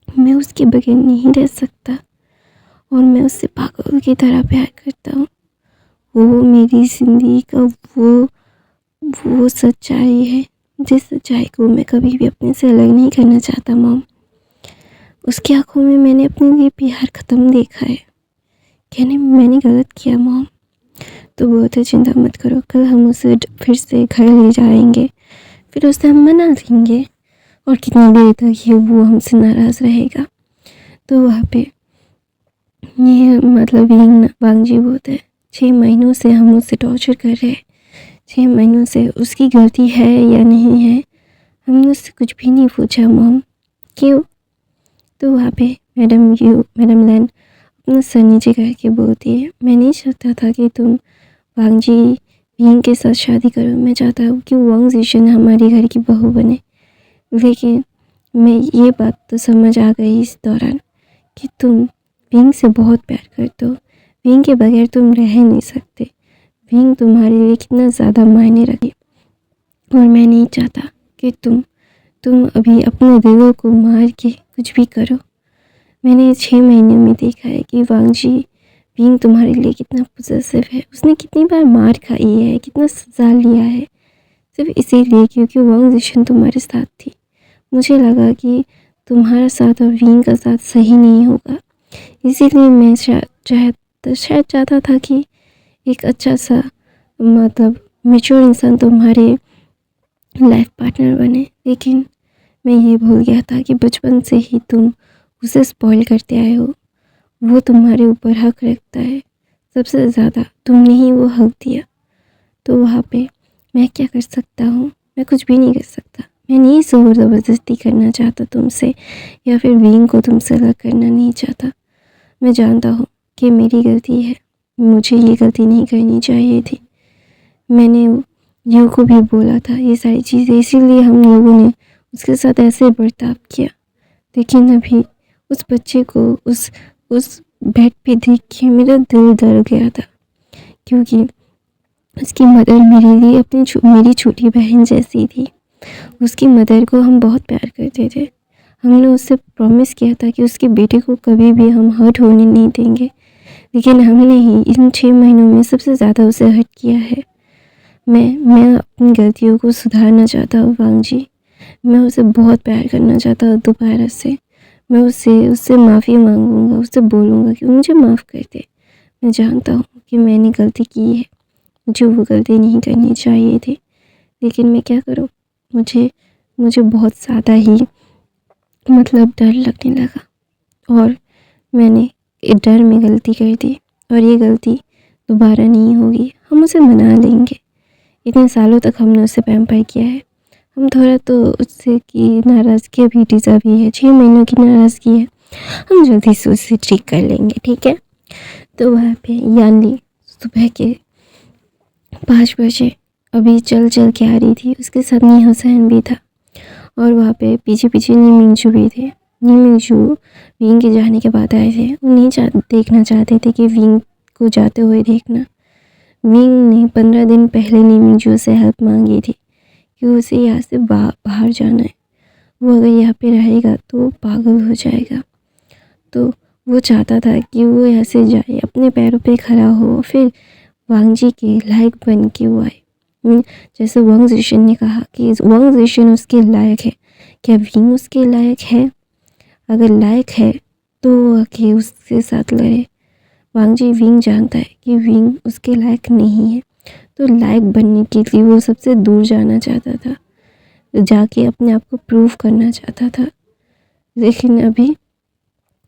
मैं उसके बगैर नहीं रह सकता और मैं उससे पागल की तरह प्यार करता हूँ। वो मेरी ज़िंदगी का वो सच्चाई है जिस सच्चाई को मैं कभी भी अपने से अलग नहीं करना चाहता मॉम। उसकी आंखों में मैंने अपने लिए प्यार ख़त्म देखा है। कहने मैंने गलत किया मॉम? तो बोलते चिंता मत करो, कल हम उसे फिर से घर ले जाएंगे, फिर उसे हम मना देंगे और कितनी देर तक ये वो हमसे नाराज़ रहेगा। तो वहाँ पे ये मतलब वांग जी बोलते हैं 6 महीनों से हम उससे टॉर्चर कर रहे हैं, 6 महीनों से उसकी गलती है या नहीं है हमने उससे कुछ भी नहीं पूछा मॉम, क्यों? तो वहाँ पे मैडम लैन अपना सर नीचे करके बोलती है मैं नहीं चाहता था कि तुम वांग जी विंग के साथ शादी करो, मैं चाहता हूँ कि वांग जीशन हमारे घर की बहू बने। लेकिन मैं ये बात तो समझ आ गई इस दौरान कि तुम विंग से बहुत प्यार करते हो, विंग के बगैर तुम रह नहीं सकते, विंग तुम्हारे लिए कितना ज़्यादा मायने रखे और मैं नहीं चाहता कि तुम अभी अपने दिलों को मार के कुछ भी करो। मैंने 6 महीने में देखा है कि वांग जी विंग तुम्हारे लिए कितना पॉसेसिव है, उसने कितनी बार मार खाई है, कितना सजा लिया है, सिर्फ इसीलिए क्योंकि वांग जीशन तुम्हारे साथ थी। मुझे लगा कि तुम्हारा साथ और विंग का साथ सही नहीं होगा, इसीलिए मैं शायद चाहता था कि एक अच्छा सा मतलब मैच्योर इंसान तुम्हारे लाइफ पार्टनर बने। लेकिन मैं ये भूल गया था कि बचपन से ही तुम उसे स्पॉइल करते आए हो, वो तुम्हारे ऊपर हक रखता है, सबसे ज़्यादा तुमने ही वो हक दिया। तो वहाँ पे मैं क्या कर सकता हूँ? मैं कुछ भी नहीं कर सकता। मैं नहीं ज़ोर ज़बरदस्ती करना चाहता तुमसे या फिर विंग को तुमसे अलग करना नहीं चाहता। मैं जानता हूँ कि मेरी गलती है, मुझे ये गलती नहीं करनी चाहिए थी। मैंने यू को भी बोला था ये सारी चीज़ें, इसीलिए हम लोगों ने उसके साथ ऐसे बर्ताव किया। लेकिन अभी उस बच्चे को उस बेड पे देख के मेरा दिल डर गया था, क्योंकि उसकी मदर मेरे लिए मेरी छोटी बहन जैसी थी। उसकी मदर को हम बहुत प्यार करते थे। हमने उससे प्रॉमिस किया था कि उसके बेटे को कभी भी हम हर्ट होने नहीं देंगे, लेकिन हमने ही इन 6 महीनों में सबसे ज़्यादा उसे हर्ट किया है। मैं अपनी गलतियों को सुधारना चाहता हूँ वांग जी, मैं उसे बहुत प्यार करना चाहता हूँ दोबारा से। मैं उससे माफ़ी मांगूंगा, उससे बोलूँगा कि मुझे माफ़ कर दे। मैं जानता हूँ कि मैंने गलती की है, मुझे वो गलती नहीं करनी चाहिए थी, लेकिन मैं क्या करूँ, मुझे बहुत ज़्यादा ही मतलब डर लगने लगा और मैंने डर में गलती कर दी और ये गलती दोबारा नहीं होगी, हम उसे मना लेंगे। इतने सालों तक हमने उसे पैम्पर किया है, हम थोड़ा तो उससे की नाराज़गी भी डिज़र्व ही है। 6 महीनों की नाराज़गी है, हम जल्दी से उसे ठीक कर लेंगे, ठीक है। तो वहाँ पे यानली सुबह के 5 बजे अभी चल के आ रही थी, उसके साथ नी हुसैन भी था और वहाँ पे पीछे पीछे नी मिंगजू भी थे। नी मिंगजू विंग के जाने के बाद आए थे, वो नहीं देखना चाहते थे कि विंग को जाते हुए देखना। विंग ने 15 दिन पहले नी मिंगजू से हेल्प मांगी थी कि उसे यहाँ से बाहर जाना है, वो अगर यहाँ पे रहेगा तो पागल हो जाएगा। तो वो चाहता था कि वो यहाँ से जाए, अपने पैरों पे खड़ा हो, फिर वांग जी के लायक बन के वो आए। जैसे वांग ज़िशन ने कहा कि वांग ज़िशन उसके लायक है, क्या विंग उसके लायक है? अगर लायक है तो आके उसके साथ लड़े। वांग जी विंग जानता है कि विंग उसके लायक नहीं है, तो लायक बनने के लिए वो सबसे दूर जाना चाहता था, जाके अपने आप को प्रूव करना चाहता था। लेकिन अभी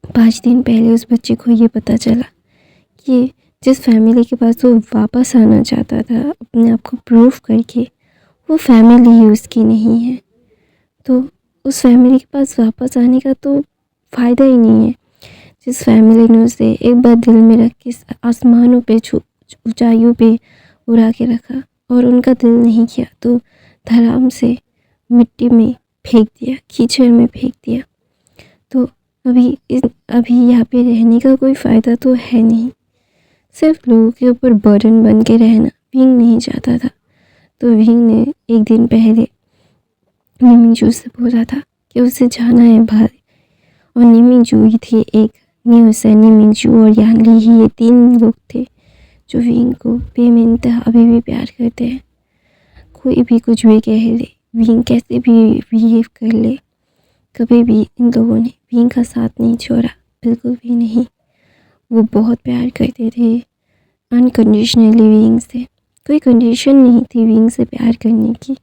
5 दिन पहले उस बच्चे को ये पता चला कि जिस फैमिली के पास वो वापस आना चाहता था अपने आप को प्रूव करके, वो फैमिली ही उसकी नहीं है। तो उस फैमिली के पास वापस आने का तो फ़ायदा ही नहीं है। जिस फैमिली ने उसे एक बार दिल में रख के आसमानों पे ऊंचाइयों पे उड़ा के रखा और उनका दिल नहीं किया तो धड़ाम से मिट्टी में फेंक दिया, कीचड़ में फेंक दिया। तो अभी यहाँ पे रहने का कोई फ़ायदा तो है नहीं, सिर्फ लोगों के ऊपर बर्डन बन के रहना विंग नहीं चाहता था। तो विंग ने एक दिन पहले नी मिंगजू से बोला था कि उसे जाना है बाहर, और नी मिंगजू ही थी एक, नी हुसैन, नी मिंगजू और यानली ही, ये 3 लोग थे जो विंग को बेमिंतहा अभी भी प्यार करते हैं। कोई भी कुछ भी कह ले, विंग कैसे भी बिहेव कर ले, कभी भी इन लोगों ने विंग का साथ नहीं छोड़ा, बिल्कुल भी नहीं। वो बहुत प्यार करते थे अनकंडीशनली विंग से, कोई कंडीशन नहीं थी विंग से प्यार करने की।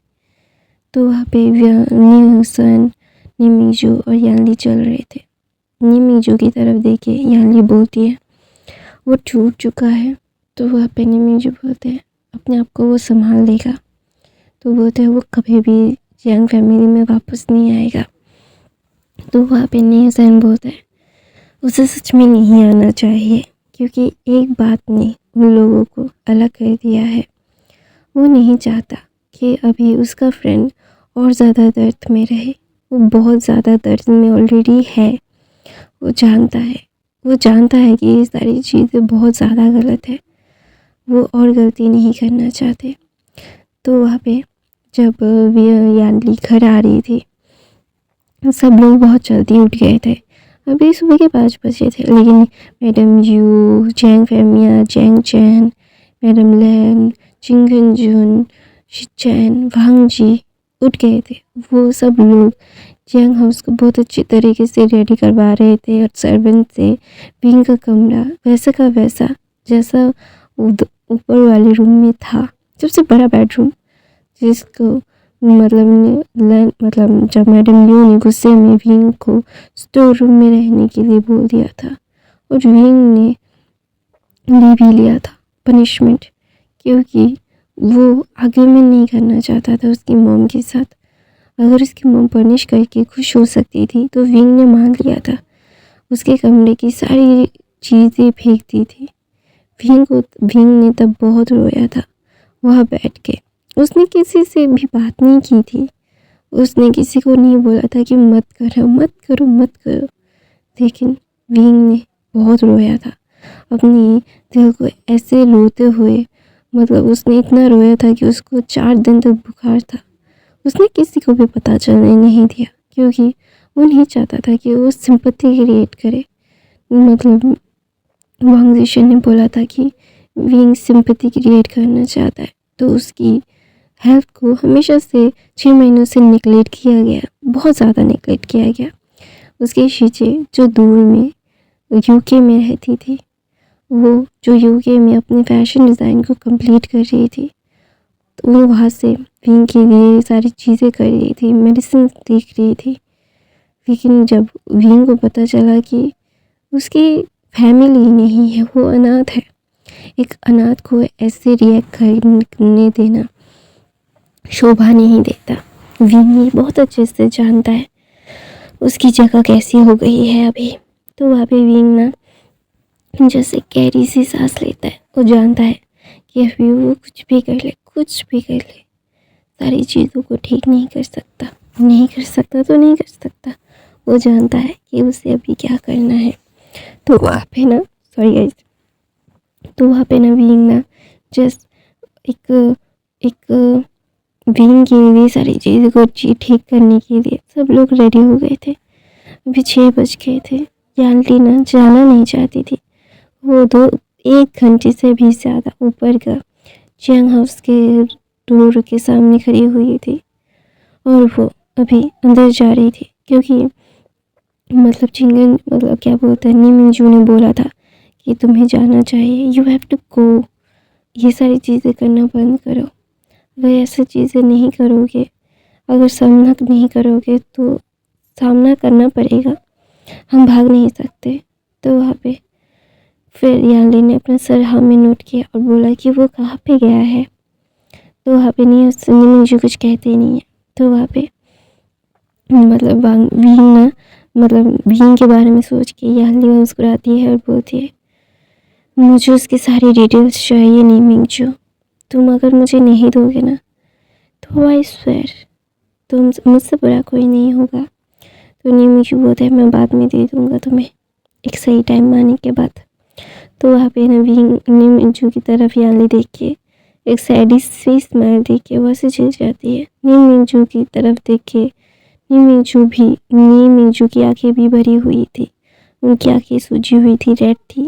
तो वहाँ पे नी हुसैन, नी मिंगजू और यानली चल रहे थे। नी मिंगजू की तरफ देखे यानली बोलती है वो टूट चुका है, तो वहाँ पे नी मिंगजू बोलते हैं अपने आप को वो संभाल लेगा। तो बोलते हैं वो कभी भी यंग फैमिली में वापस नहीं आएगा। तो वहाँ पे नी हुसैन बोलता है उसे सच में नहीं आना चाहिए, क्योंकि एक बात ने उन लोगों को अलग कर दिया है। वो नहीं चाहता कि अभी उसका फ्रेंड और ज़्यादा दर्द में रहे, वो बहुत ज़्यादा दर्द में ऑलरेडी है। वो जानता है कि ये सारी चीज़ें बहुत ज़्यादा गलत है, वो और गलती नहीं करना चाहते। तो वहाँ पे जब यानली घर आ रही थी, सब लोग बहुत जल्दी उठ गए थे। अभी सुबह के 5 बजे थे, लेकिन मैडम यू, जैंग फैमिया, जैंग चैन, मैडम लैन, चिंगन जुन, शिचैन, वांग जी उठ गए थे। वो सब लोग जैंग हाउस को बहुत अच्छी तरीके से रेडी करवा रहे थे और सर्वेंट से विंग का कमरा वैसा का वैसा जैसा ऊपर वाले रूम में था, सबसे बड़ा बेडरूम, जिसको मतलब जब मैडम लियो ने गुस्से में विंग को स्टोर रूम में रहने के लिए बोल दिया था और विंग ने ले भी लिया था पनिशमेंट, क्योंकि वो आर्ग्यूमेंट नहीं करना चाहता था उसकी मॉम के साथ। अगर उसकी मॉम पनिश करके खुश हो सकती थी तो विंग ने मान लिया था, उसके कमरे की सारी चीज़ें फेंक दी थी। विंग ने तब बहुत रोया था वहाँ बैठ के। उसने किसी से भी बात नहीं की थी, उसने किसी को नहीं बोला था कि मत करो, लेकिन विंग ने बहुत रोया था अपनी दिल को ऐसे रोते हुए। मतलब उसने इतना रोया था कि उसको 4 दिन तक बुखार था। उसने किसी को भी पता चलने नहीं दिया, क्योंकि वो नहीं चाहता था कि वो सिंपैथी क्रिएट करे। मतलब वांग ज़िशन ने बोला था कि विंग सिंपैथी क्रिएट करना चाहता है, तो उसकी हेल्थ को हमेशा से 6 महीनों से निगलेक्ट किया गया, बहुत ज़्यादा निगलेक्ट किया गया। उसकी शीचे जो दूर में यूके में रहती थी, वो जो यूके में अपने फैशन डिज़ाइन को कंप्लीट कर रही थी, तो वो वहाँ से विंग के लिए सारी चीज़ें कर रही थी, मेडिसिन देख रही थी। लेकिन जब विंग को पता चला कि उसकी फैमिली नहीं है, वो अनाथ है। एक अनाथ को ऐसे रिएक्ट करने देना शोभा नहीं देता। विंगी बहुत अच्छे से जानता है उसकी जगह कैसी हो गई है अभी। तो वहाँ पे विंग ना जैसे गहरी सी सांस लेता है। वो जानता है कि अभी वो कुछ भी कर ले, कुछ भी कर ले, सारी चीज़ों को ठीक नहीं कर सकता। नहीं कर सकता तो नहीं कर सकता। वो जानता है कि उसे अभी क्या करना है। तो वहाँ पे ना विंग ना जस्ट एक विंग के लिए सारी चीज़ों को ठीक करने के लिए सब लोग रेडी हो गए थे। अभी 6 बज गए थे। यानली ना जाना नहीं चाहती थी। वो 1 घंटे से भी ज़्यादा ऊपर का चियांग हाउस के डोर के सामने खड़ी हुई थी और वो अभी अंदर जा रही थी क्योंकि क्या बोलते हैं, नी मिंजू ने बोला था कि तुम्हें जाना चाहिए, यू हैव टू गो। ये सारी चीज़ें करना बंद करो। अगर ऐसी चीज़ें नहीं करोगे, अगर सामना नहीं करोगे तो सामना करना पड़ेगा, हम भाग नहीं सकते। तो वहाँ पे फिर यानली ने अपना सर हाँ में नोट किया और बोला कि वो कहाँ पे गया है। तो वहाँ पे नी मिंजू कुछ कहते ही नहीं है। तो वहाँ पे विंग के बारे में सोच के यानली मुस्कुराती है और बोलती है, मुझे उसकी सारी डिटेल्स चाहिए नी मिंजू। तुम अगर मुझे नहीं दोगे ना तो आई स्वेयर तुम मुझसे बुरा कोई नहीं होगा। तो नी मिंजू बोलता है, मैं बाद में दे दूँगा तुम्हें, एक सही टाइम आने के बाद। तो वहाँ पे ना विंग नी मिंजू की तरफ यानली देख के एक सैडी सी स्माइल देख के वहाँ से चल जाती है। नी मिंजू की तरफ देख के नी मिंजू की आंखें भी भरी हुई थी। उनकी आंखें सूजी हुई थी, रेड थी।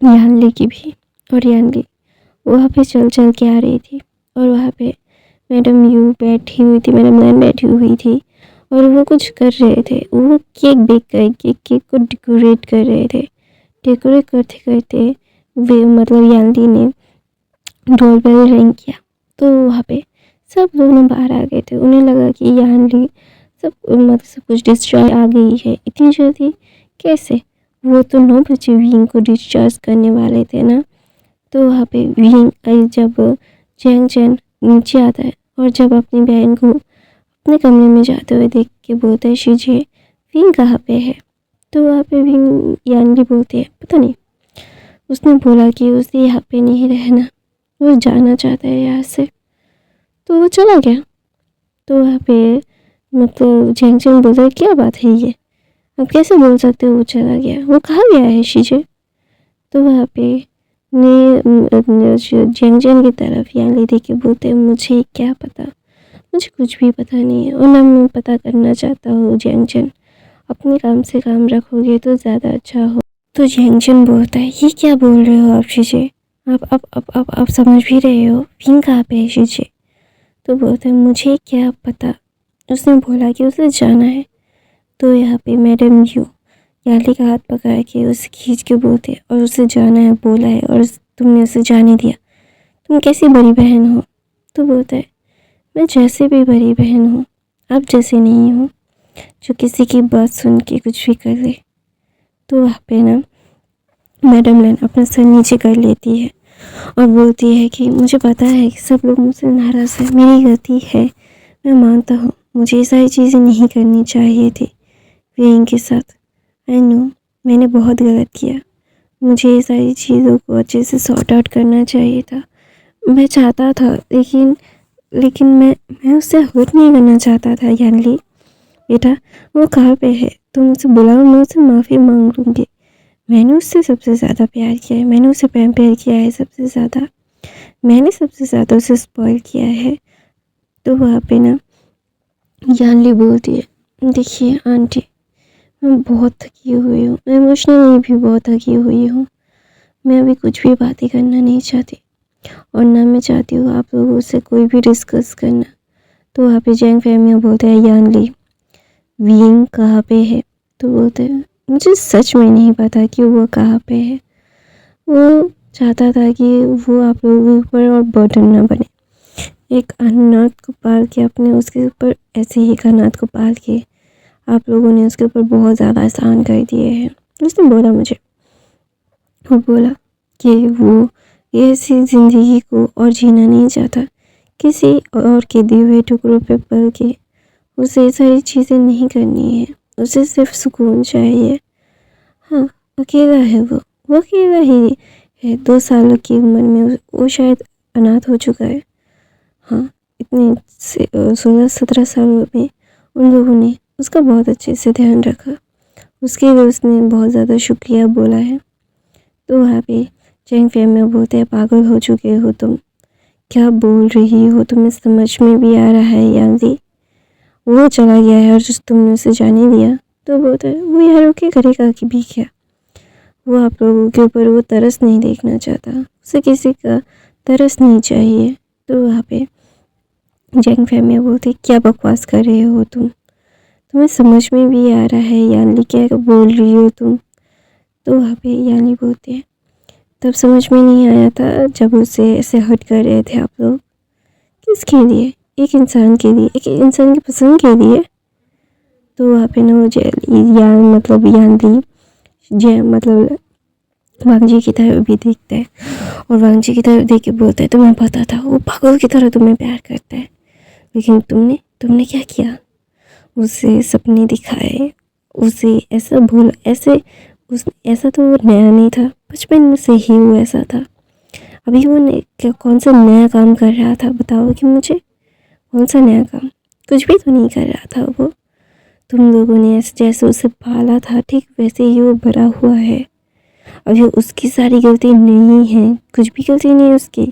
यानली की भी। और यानली वहाँ पे चल के आ रही थी और वहाँ पे मैडम लैन बैठी हुई थी और वो कुछ कर रहे थे। वो केक बेक कर केक को डेकोरेट कर रहे थे। डेकोरेट करते करते वे यानली ने डोर बेल रिंग किया। तो वहाँ पे सब लोग ना बाहर आ गए थे। उन्हें लगा कि यानली सब कुछ डिस्चार्ज आ गई है। इतनी जल्दी कैसे? वो तो 9 बजे विंग को डिस्चार्ज करने वाले थे ना। तो वहाँ पे विंग जब चैंग चैन नीचे आता है और जब अपनी बहन को अपने कमरे में जाते हुए देख के बोलता है, शीजिए विंग कहाँ पे है? तो वहाँ पे विंग यानली बोलती है, पता नहीं, उसने बोला कि उसे यहाँ पे नहीं रहना, वो जाना चाहता है यहाँ से, तो वो चला गया। तो वहाँ पे चैंग चैन बोलता है, क्या बात है ये, आप कैसे बोल सकते हो वो चला गया? वो कहाँ गया है शीजे? तो वहाँ पे चैंग चैन की तरफ यानली देख के बोलते हैं, मुझे क्या पता, मुझे कुछ भी पता नहीं है और ना मैं पता करना चाहता हूँ। चैंग चैन अपने काम से काम रखोगे तो ज़्यादा अच्छा हो। तो चैंग चैन बोलता है, ये क्या बोल रहे हो आप शीजे? आप समझ भी रहे हो विंग कहाँ पे है शीजे? तो बोलते हैं, मुझे क्या पता, उसने बोला कि उसे जाना है। तो यहाँ पे मैडम यू यानली का हाथ पकड़ के उसे खींच के बोलते और उसे जाना है बोला है और तुमने उसे जाने दिया, तुम कैसी बड़ी बहन हो? तो बोलता है, मैं जैसे भी बड़ी बहन हूँ, आप जैसे नहीं हूँ जो किसी की बात सुन के कुछ भी कर ले। तो वहाँ पे ना मैडम लैन अपना सर नीचे कर लेती है और बोलती है कि मुझे पता है कि सब लोग मुझसे नाराज़ है, मेरी गलती है, मैं मानता हूँ, मुझे ये सारी चीज़ें नहीं करनी चाहिए थी विंग के साथ। आई नो मैंने बहुत गलत किया, मुझे ये सारी चीज़ों को अच्छे से सॉर्ट आउट करना चाहिए था। मैं चाहता था लेकिन मैं उससे हर्ट नहीं करना चाहता था। यानली बेटा वो कहाँ पे है? तुम मुझसे बुलाओ, मैं उससे माफ़ी मांग लूँगी। मैंने उससे सबसे ज़्यादा प्यार किया है, मैंने उसे पैम्पर किया है सबसे ज़्यादा, मैंने सबसे ज़्यादा उसे स्पॉइल किया है। तो वहाँ पे ना यानली बोलती है, देखिए आंटी, मैं बहुत थकी हुई हूँ, मैं इमोशनली भी बहुत थकी हुई हूँ, मैं अभी कुछ भी बातें करना नहीं चाहती और ना मैं चाहती हूँ आप लोगों से कोई भी डिस्कस करना। तो वहाँ पे जैंग फैमिया बोलते हैं, यानली विंग कहाँ पे है? तो बोलते हैं, मुझे सच में नहीं पता कि वो कहाँ पे है। वो चाहता था कि वो आप लोगों के ऊपर और बर्डन ना बने। एक अनाथ को पाल के अपने उसके ऊपर, ऐसे ही एक अनाथ को पाल के आप लोगों ने उसके ऊपर बहुत ज़्यादा एहसान कर दिए हैं। उसने बोला मुझे, वो बोला कि वो ऐसी ज़िंदगी को और जीना नहीं चाहता, किसी और के दिए हुए टुकड़ों पे पल के उसे ये सारी चीज़ें नहीं करनी है, उसे सिर्फ सुकून चाहिए। हाँ, अकेला है वो अकेला ही है। 2 साल की उम्र में वो शायद अनाथ हो चुका है। हाँ, इतने 16-17 सालों में उन लोगों ने उसका बहुत अच्छे से ध्यान रखा, उसके लिए उसने बहुत ज़्यादा शुक्रिया बोला है। तो वहाँ पे जैंग फैम में बोलते हैं, पागल हो चुके हो तुम, क्या बोल रही हो, तुम्हें समझ में भी आ रहा है यांली? वो चला गया है और जो तुमने उसे जाने दिया। तो बोलता है, वो यार क्या करेगा कि भी क्या, वो आप लोगों के ऊपर वो तरस नहीं देखना चाहता, उसे किसी का तरस नहीं चाहिए। तो वहाँ पे जैंग फैम में बोलते, क्या बकवास कर रहे हो तुम, तुम्हें समझ में भी आ रहा है यानी क्या बोल रही हो तुम? तो वहाँ पे यानी बोलते हैं, तब समझ में नहीं आया था जब उसे ऐसे हर्ट कर रहे थे आप लोग, किसके लिए, एक इंसान के लिए, एक इंसान की पसंद के लिए। तो वहाँ पे ना वो मतलब यानी मतलब वांग जी की तरफ भी देखता है और वांग जी की तरफ देख के बोलता है, तुम्हें पता था वो पागल की तरह तुम्हें प्यार करता है, लेकिन तुमने क्या किया, उसे सपने दिखाए, उसे ऐसा भूल, ऐसा तो वो नया नहीं था, बचपन से ही वो ऐसा था। अभी वो क्या कौन सा नया काम कर रहा था, बताओ कि मुझे, कौन सा नया काम? कुछ भी तो नहीं कर रहा था वो। तुम लोगों ने ऐसे जैसे उसे पाला था ठीक वैसे ही वो बड़ा हुआ है। अभी उसकी सारी गलती नहीं है, कुछ भी गलती नहीं है उसकी।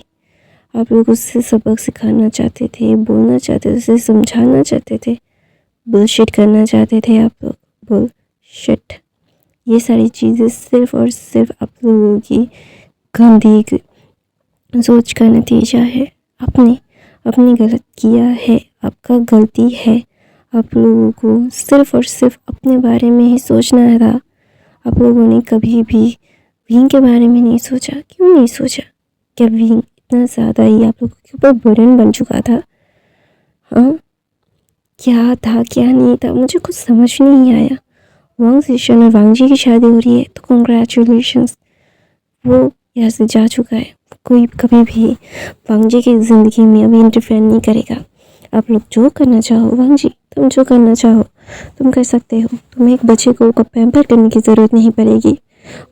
आप लोग उससे सबक सिखाना चाहते थे, बोलना चाहते थे, उसे समझाना चाहते थे, बुलशिट करना चाहते थे आप लोग, बुलशिट। ये सारी चीज़ें सिर्फ और सिर्फ आप लोगों की गंदी सोच का नतीजा है। आपने गलत किया है, आपका गलती है। आप लोगों को सिर्फ और सिर्फ अपने बारे में ही सोचना था। आप लोगों ने कभी भी विंग के बारे में नहीं सोचा। क्यों नहीं सोचा? क्या विंग इतना ज़्यादा ही आप लोगों के ऊपर बर्डन बन चुका था? हाँ, क्या था क्या नहीं था मुझे कुछ समझ नहीं आया। वांग जिशन और वांग जी की शादी हो रही है तो कंग्रेचुलेशंस, वो यहाँ से जा चुका है। कोई कभी भी वांग जी की ज़िंदगी में अभी इंटरफेयर नहीं करेगा। आप लोग जो करना चाहो वांग जी, तुम जो करना चाहो तुम कर सकते हो। तुम्हें एक बच्चे को पैम्पर करने की ज़रूरत नहीं पड़ेगी।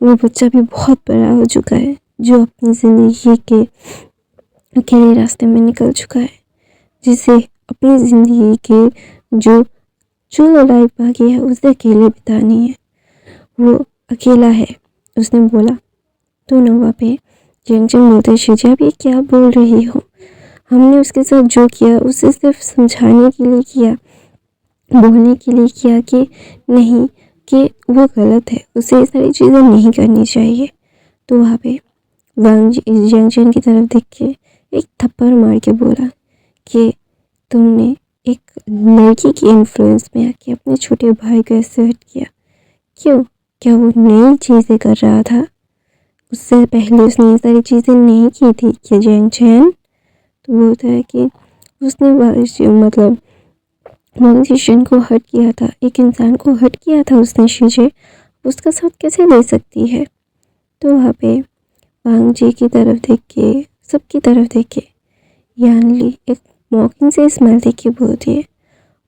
वो बच्चा भी बहुत बड़ा हो चुका है जो अपनी ज़िंदगी के अकेले रास्ते में निकल चुका है, जिसे अपनी ज़िंदगी के जो लाइफ बाकी है उसे अकेले बितानी है। वो अकेला है, उसने बोला। तो नवा पे जंगचंग बोलते, शिजा भी क्या बोल रही हो? हमने उसके साथ जो किया उसे सिर्फ समझाने के लिए किया, बोलने के लिए किया कि नहीं, कि वो गलत है, उसे ये सारी चीज़ें नहीं करनी चाहिए। तो वहाँ पे वांग जंगचंग की तरफ देख के एक थप्पड़ मार के बोला कि तुमने एक लड़की की इन्फ्लुएंस में आके अपने छोटे भाई को ऐसे हर्ट किया। क्यों? क्या वो नई चीज़ें कर रहा था? उससे पहले उसने ये सारी चीज़ें नहीं की थी क्या जैंगचैन? तो बोलता है कि उसने मतलब वांग जिशन को हर्ट किया था, एक इंसान को हर्ट किया था उसने शीशे, उसका साथ कैसे ले सकती है? तो वहाँ पे वांग जी की तरफ देख के, सबकी तरफ देख के यानली एक मॉकिंग से स्माइल देख के बोलती है,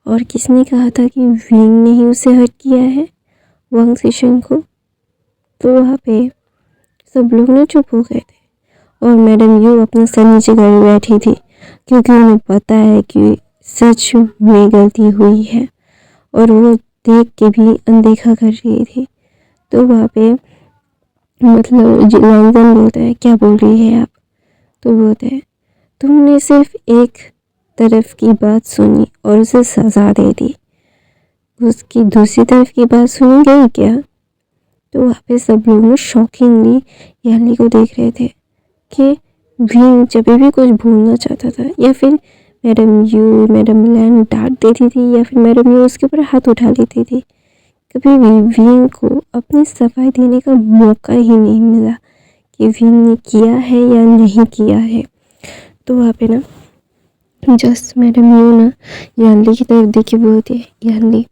और किसने कहा था कि विंग ने ही उसे हर्ट किया है, वांग जिशन को? तो वहाँ पे सब लोग ना चुप हो गए थे और मैडम यू अपना सर नीचे कर बैठी थी, क्योंकि उन्हें पता है कि सच में गलती हुई है और वो देख के भी अनदेखा कर रही थी। तो वहाँ पे मतलब वांगजन बोलता है, क्या बोल रही है आप? तो बोलते हैं, तुमने सिर्फ एक तरफ की बात सुनी और उसे सजा दे दी, उसकी दूसरी तरफ की बात सुनी गई क्या? तो वहाँ पे सब लोग शॉकिंगली यानी को देख रहे थे कि विंग जब भी कुछ भूलना चाहता था या फिर मैडम लैन डांट देती थी या फिर मैडम यू उसके ऊपर हाथ उठा लेती थी, कभी भी विंग को अपनी सफाई देने का मौका ही नहीं मिला कि विंग ने किया है या नहीं किया है। तो वहाँ पे ना जस्ट मैडम यू ना यानली की तरफ देखी बोलती है, यानली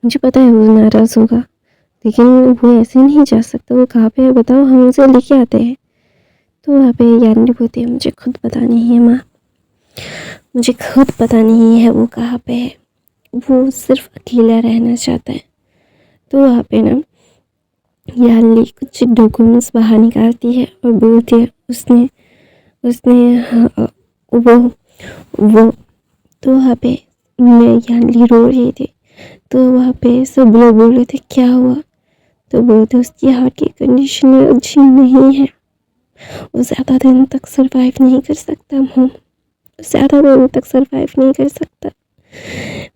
मुझे पता है वो नाराज़ होगा, लेकिन वो ऐसे नहीं जा सकता, वो कहाँ पे है बताओ, हम उसे लेके आते हैं। तो वहाँ पे यानी बोलती है मुझे खुद पता नहीं है माँ, मुझे खुद पता नहीं है वो कहाँ पे है, वो सिर्फ अकेला रहना चाहता है। तो वहाँ पे ना यानी कुछ डॉक्यूमेंट्स बाहर निकालती है और बोलती है उसने उसने हाँ, वो तो वहाँ पे मैं यानी रो रही थी। तो वहाँ पे सब लोग बोल रहे थे क्या हुआ, तो बोलते उसकी हार्ट की कंडीशन अच्छी नहीं है, वो ज़्यादा दिन तक सरवाइव नहीं कर सकता हूँ, ज़्यादा दिन तक सरवाइव नहीं कर सकता।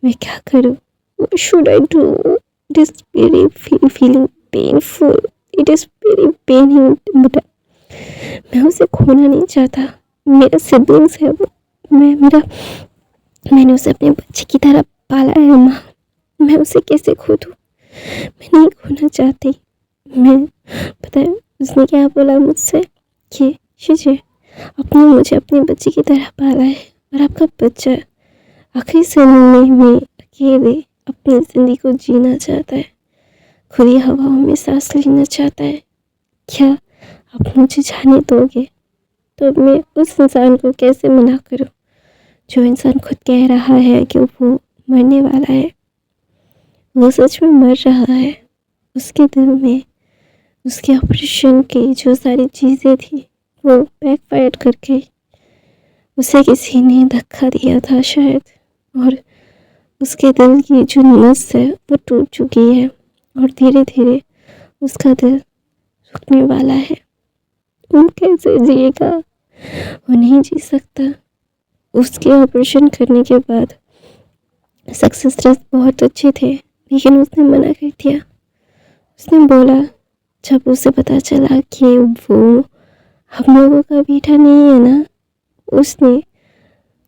मैं क्या करूँ, what should I do? It is very feeling painful. It is very paining. But मैं उसे खोना नहीं चाहता, मेरा सिबलिंग्स है वो, मैंने उसे अपने बच्चे की तरह पाला है माँ, मैं उसे कैसे खो दूँ, मैं नहीं खोना चाहती। मैं पता है उसने क्या बोला मुझसे कि शीशे आपने मुझे अपने बच्चे की तरह पाला है और आपका बच्चा आखिरी समय में अकेले अपनी ज़िंदगी को जीना चाहता है, खुली हवाओं में सांस लेना चाहता है, क्या आप मुझे जाने दोगे? तो मैं उस इंसान को कैसे मना करूं जो इंसान खुद कह रहा है कि वो मरने वाला है, वो सच में मर रहा है। उसके दिल में उसके ऑपरेशन की जो सारी चीज़ें थी वो बैकफायर कर गई, उसे किसी ने धक्का दिया था शायद, और उसके दिल की जो नस है वो टूट चुकी है और धीरे धीरे उसका दिल रुकने वाला है। वो कैसे जिएगा, वो नहीं जी सकता। उसके ऑपरेशन करने के बाद सक्सेस रेट बहुत अच्छे थे, लेकिन उसने मना कर दिया। उसने बोला जब उसे पता चला कि वो हम लोगों का बेटा नहीं है ना, उसने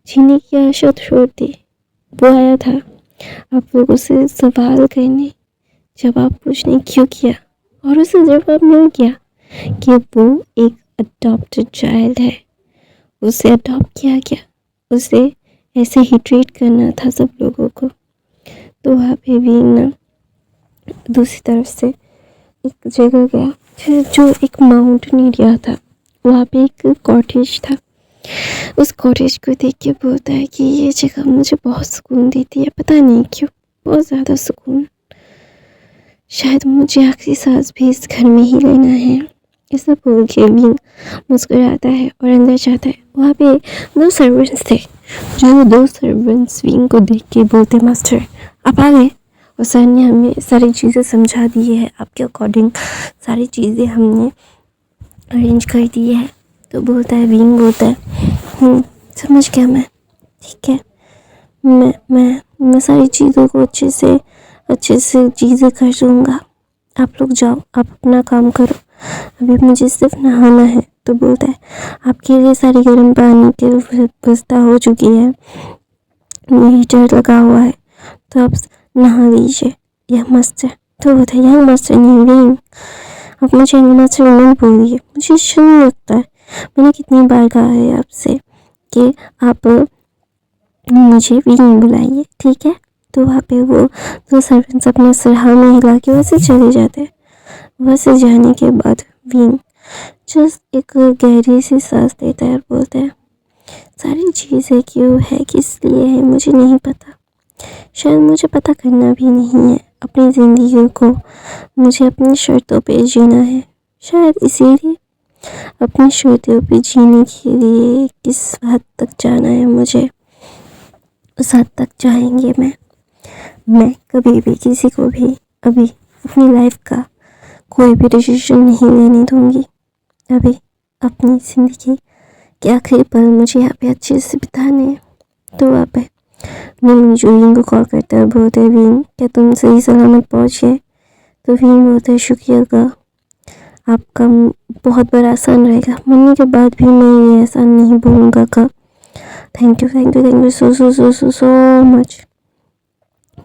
जीने की आशा छोड़ दी। वो आया था आप लोगों से सवाल करने, जवाब पूछने क्यों किया, और उसे जवाब मिल गया कि वो एक अडॉप्टेड चाइल्ड है, उसे अडॉप्ट किया गया, उसे ऐसे ही ट्रीट करना था सब लोगों को। तो वहाँ पे भी ना दूसरी तरफ से एक जगह गया फिर जो एक माउंटेन एरिया था, वहाँ पे एक कॉटेज था। उस कॉटेज को देख के बोलता है कि ये जगह मुझे बहुत सुकून देती है, पता नहीं क्यों, बहुत ज़्यादा सुकून, शायद मुझे आखिरी सांस भी इस घर में ही लेना है। ऐसा बोल के विंग मुस्कुराता है और अंदर जाता है। वहाँ पे 2 सर्वेंट्स थे, जो 2 सर्वेंट्स विंग को देख के बोलते मास्टर आप आ गए, और सर ने हमें सारी चीज़ें समझा दी है, आपके अकॉर्डिंग सारी चीज़ें हमने अरेंज कर दी है। तो बोलता है विंग बोलता है समझ गया मैं, ठीक है, मैं सारी चीज़ों को अच्छे से चीज़ें कर दूँगा, आप लोग जाओ, आप अपना काम करो, अभी मुझे सिर्फ नहाना है। तो बोलता है आपके लिए सारी गर्म पानी की व्यवस्था हो चुकी है, हीटर लगा हुआ है, तो आप नहा लीजिए, यह मस्त है। तो बोलता है यह मस्त नहीं विंग, आप मुझे मस्त नहीं बोलिए, मुझे शर्म लगता है, मैंने कितनी बार कहा है आपसे कि आप मुझे विंग बुलाइए, ठीक है। तो वहाँ पे वो 2 सर्वेंट्स अपना सर में हिला के वैसे चले जाते हैं। वैसे जाने के बाद विंग जस्ट एक गहरी सी सांस लेता है और बोलता है सारी चीज़ें क्यों है, किस लिए है, मुझे नहीं पता, शायद मुझे पता करना भी नहीं है। अपनी ज़िंदगी को मुझे अपनी शर्तों पे जीना है, शायद इसीलिए अपनी शर्तों पे जीने के लिए किस हद तक जाना है मुझे, उस हद तक जाएंगे। मैं कभी भी किसी को भी अभी अपनी लाइफ का कोई भी डिसीजन नहीं लेने दूंगी। अभी अपनी ज़िंदगी के आखिरी पल मुझे यहाँ पे अच्छे से बिताने हैं। तो वहाँ पे विंग जो विंग को कॉल करता है, बोलते हैं विंग क्या तुम सही सलामत पहुँचे? तो विंग बोलता है शुक्रिया का, आपका बहुत बड़ा एहसान रहेगा, मरने के बाद भी मैं ये एहसान नहीं भूलूंगा का, थैंक यू सो मच।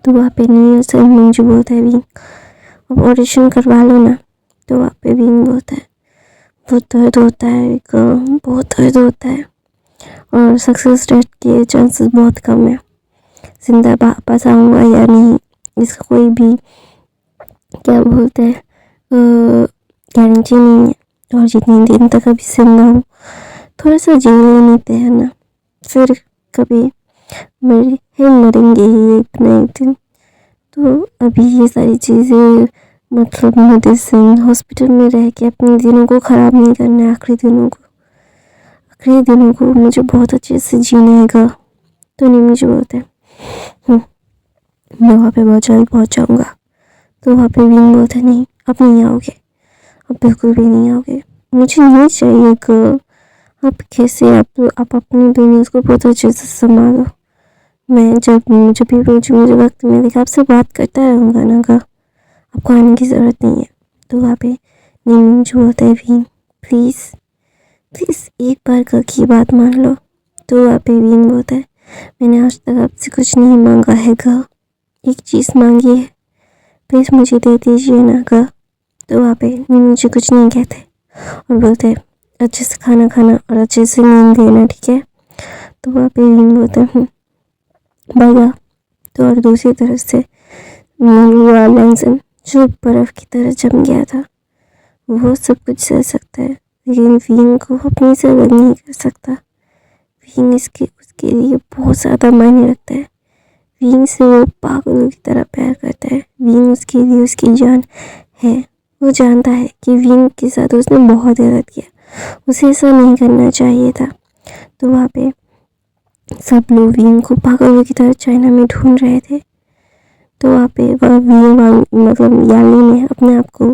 तो वहाँ पे नहीं सर मंजू बोलता है विंग अब ऑडिशन करवा लो ना। तो वहाँ पे विंग बोलता है बहुत दर्द होता है, बहुत दर्द होता है और सक्सेस रेट के चांसेस बहुत कम है, जिंदा वापस आऊँगा या नहीं इसका कोई भी क्या बोलते हैं, गारंटी नहीं है। और जितने दिन तक अभी जिंदा हूँ थोड़ा सा जी लेते हैं ना, फिर कभी मरेंगे ही एक ना एक दिन। तो अभी ये सारी चीज़ें, मतलब मेडिसिन, हॉस्पिटल में रह के अपने दिनों को ख़राब नहीं करना है। आखिरी दिनों को मुझे बहुत अच्छे से जीना है। तो नहीं मुझे बोलते मैं वहाँ पे बहुत जल्द पहुँच जाऊँगा। तो वहाँ पे विंग बोलते नहीं, आप नहीं आओगे, आप बिल्कुल भी नहीं आओगे, मुझे नहीं चाहिए गर्ल। आप कैसे, आप अपने बिजनेस को बहुत अच्छे से संभालो। मैं जब भी मुझे वक्त मिलेगा आपसे बात करता रहूँगा ना गा, आपको आने की ज़रूरत नहीं है। तो वहाँ पे नीम जो होता है विंग, प्लीज़ एक बार का की बात मान लो। तो वहाँ पे विंग बोलता है मैंने आज तक आपसे कुछ नहीं मांगा है गा, एक चीज़ मांगी है, प्लीज़ मुझे दे दीजिए ना गा। तो वहाँ पे मुझे कुछ नहीं कहते और बोलते अच्छे से खाना खाना और अच्छे से नींद लेना, ठीक है। तो वहाँ पे विंग बोलते भागा। तो और दूसरी तरफ से लैंसन जो बर्फ़ की तरह जम गया था, वो सब कुछ सह सकता है लेकिन विंग को अपनी से अलग नहीं कर सकता। विंग उसके लिए बहुत ज़्यादा मायने रखता है। विंग से वो पागलों की तरह प्यार करता है। विंग उसके लिए उसकी जान है। वो जानता है कि विंग के साथ उसने बहुत गलत किया, उसे ऐसा नहीं करना चाहिए था। तो वहाँ पे सब लोग विंग को पागलों की तरह चाइना में ढूंढ रहे थे। तो वहाँ पे मतलब याली ने अपने आप को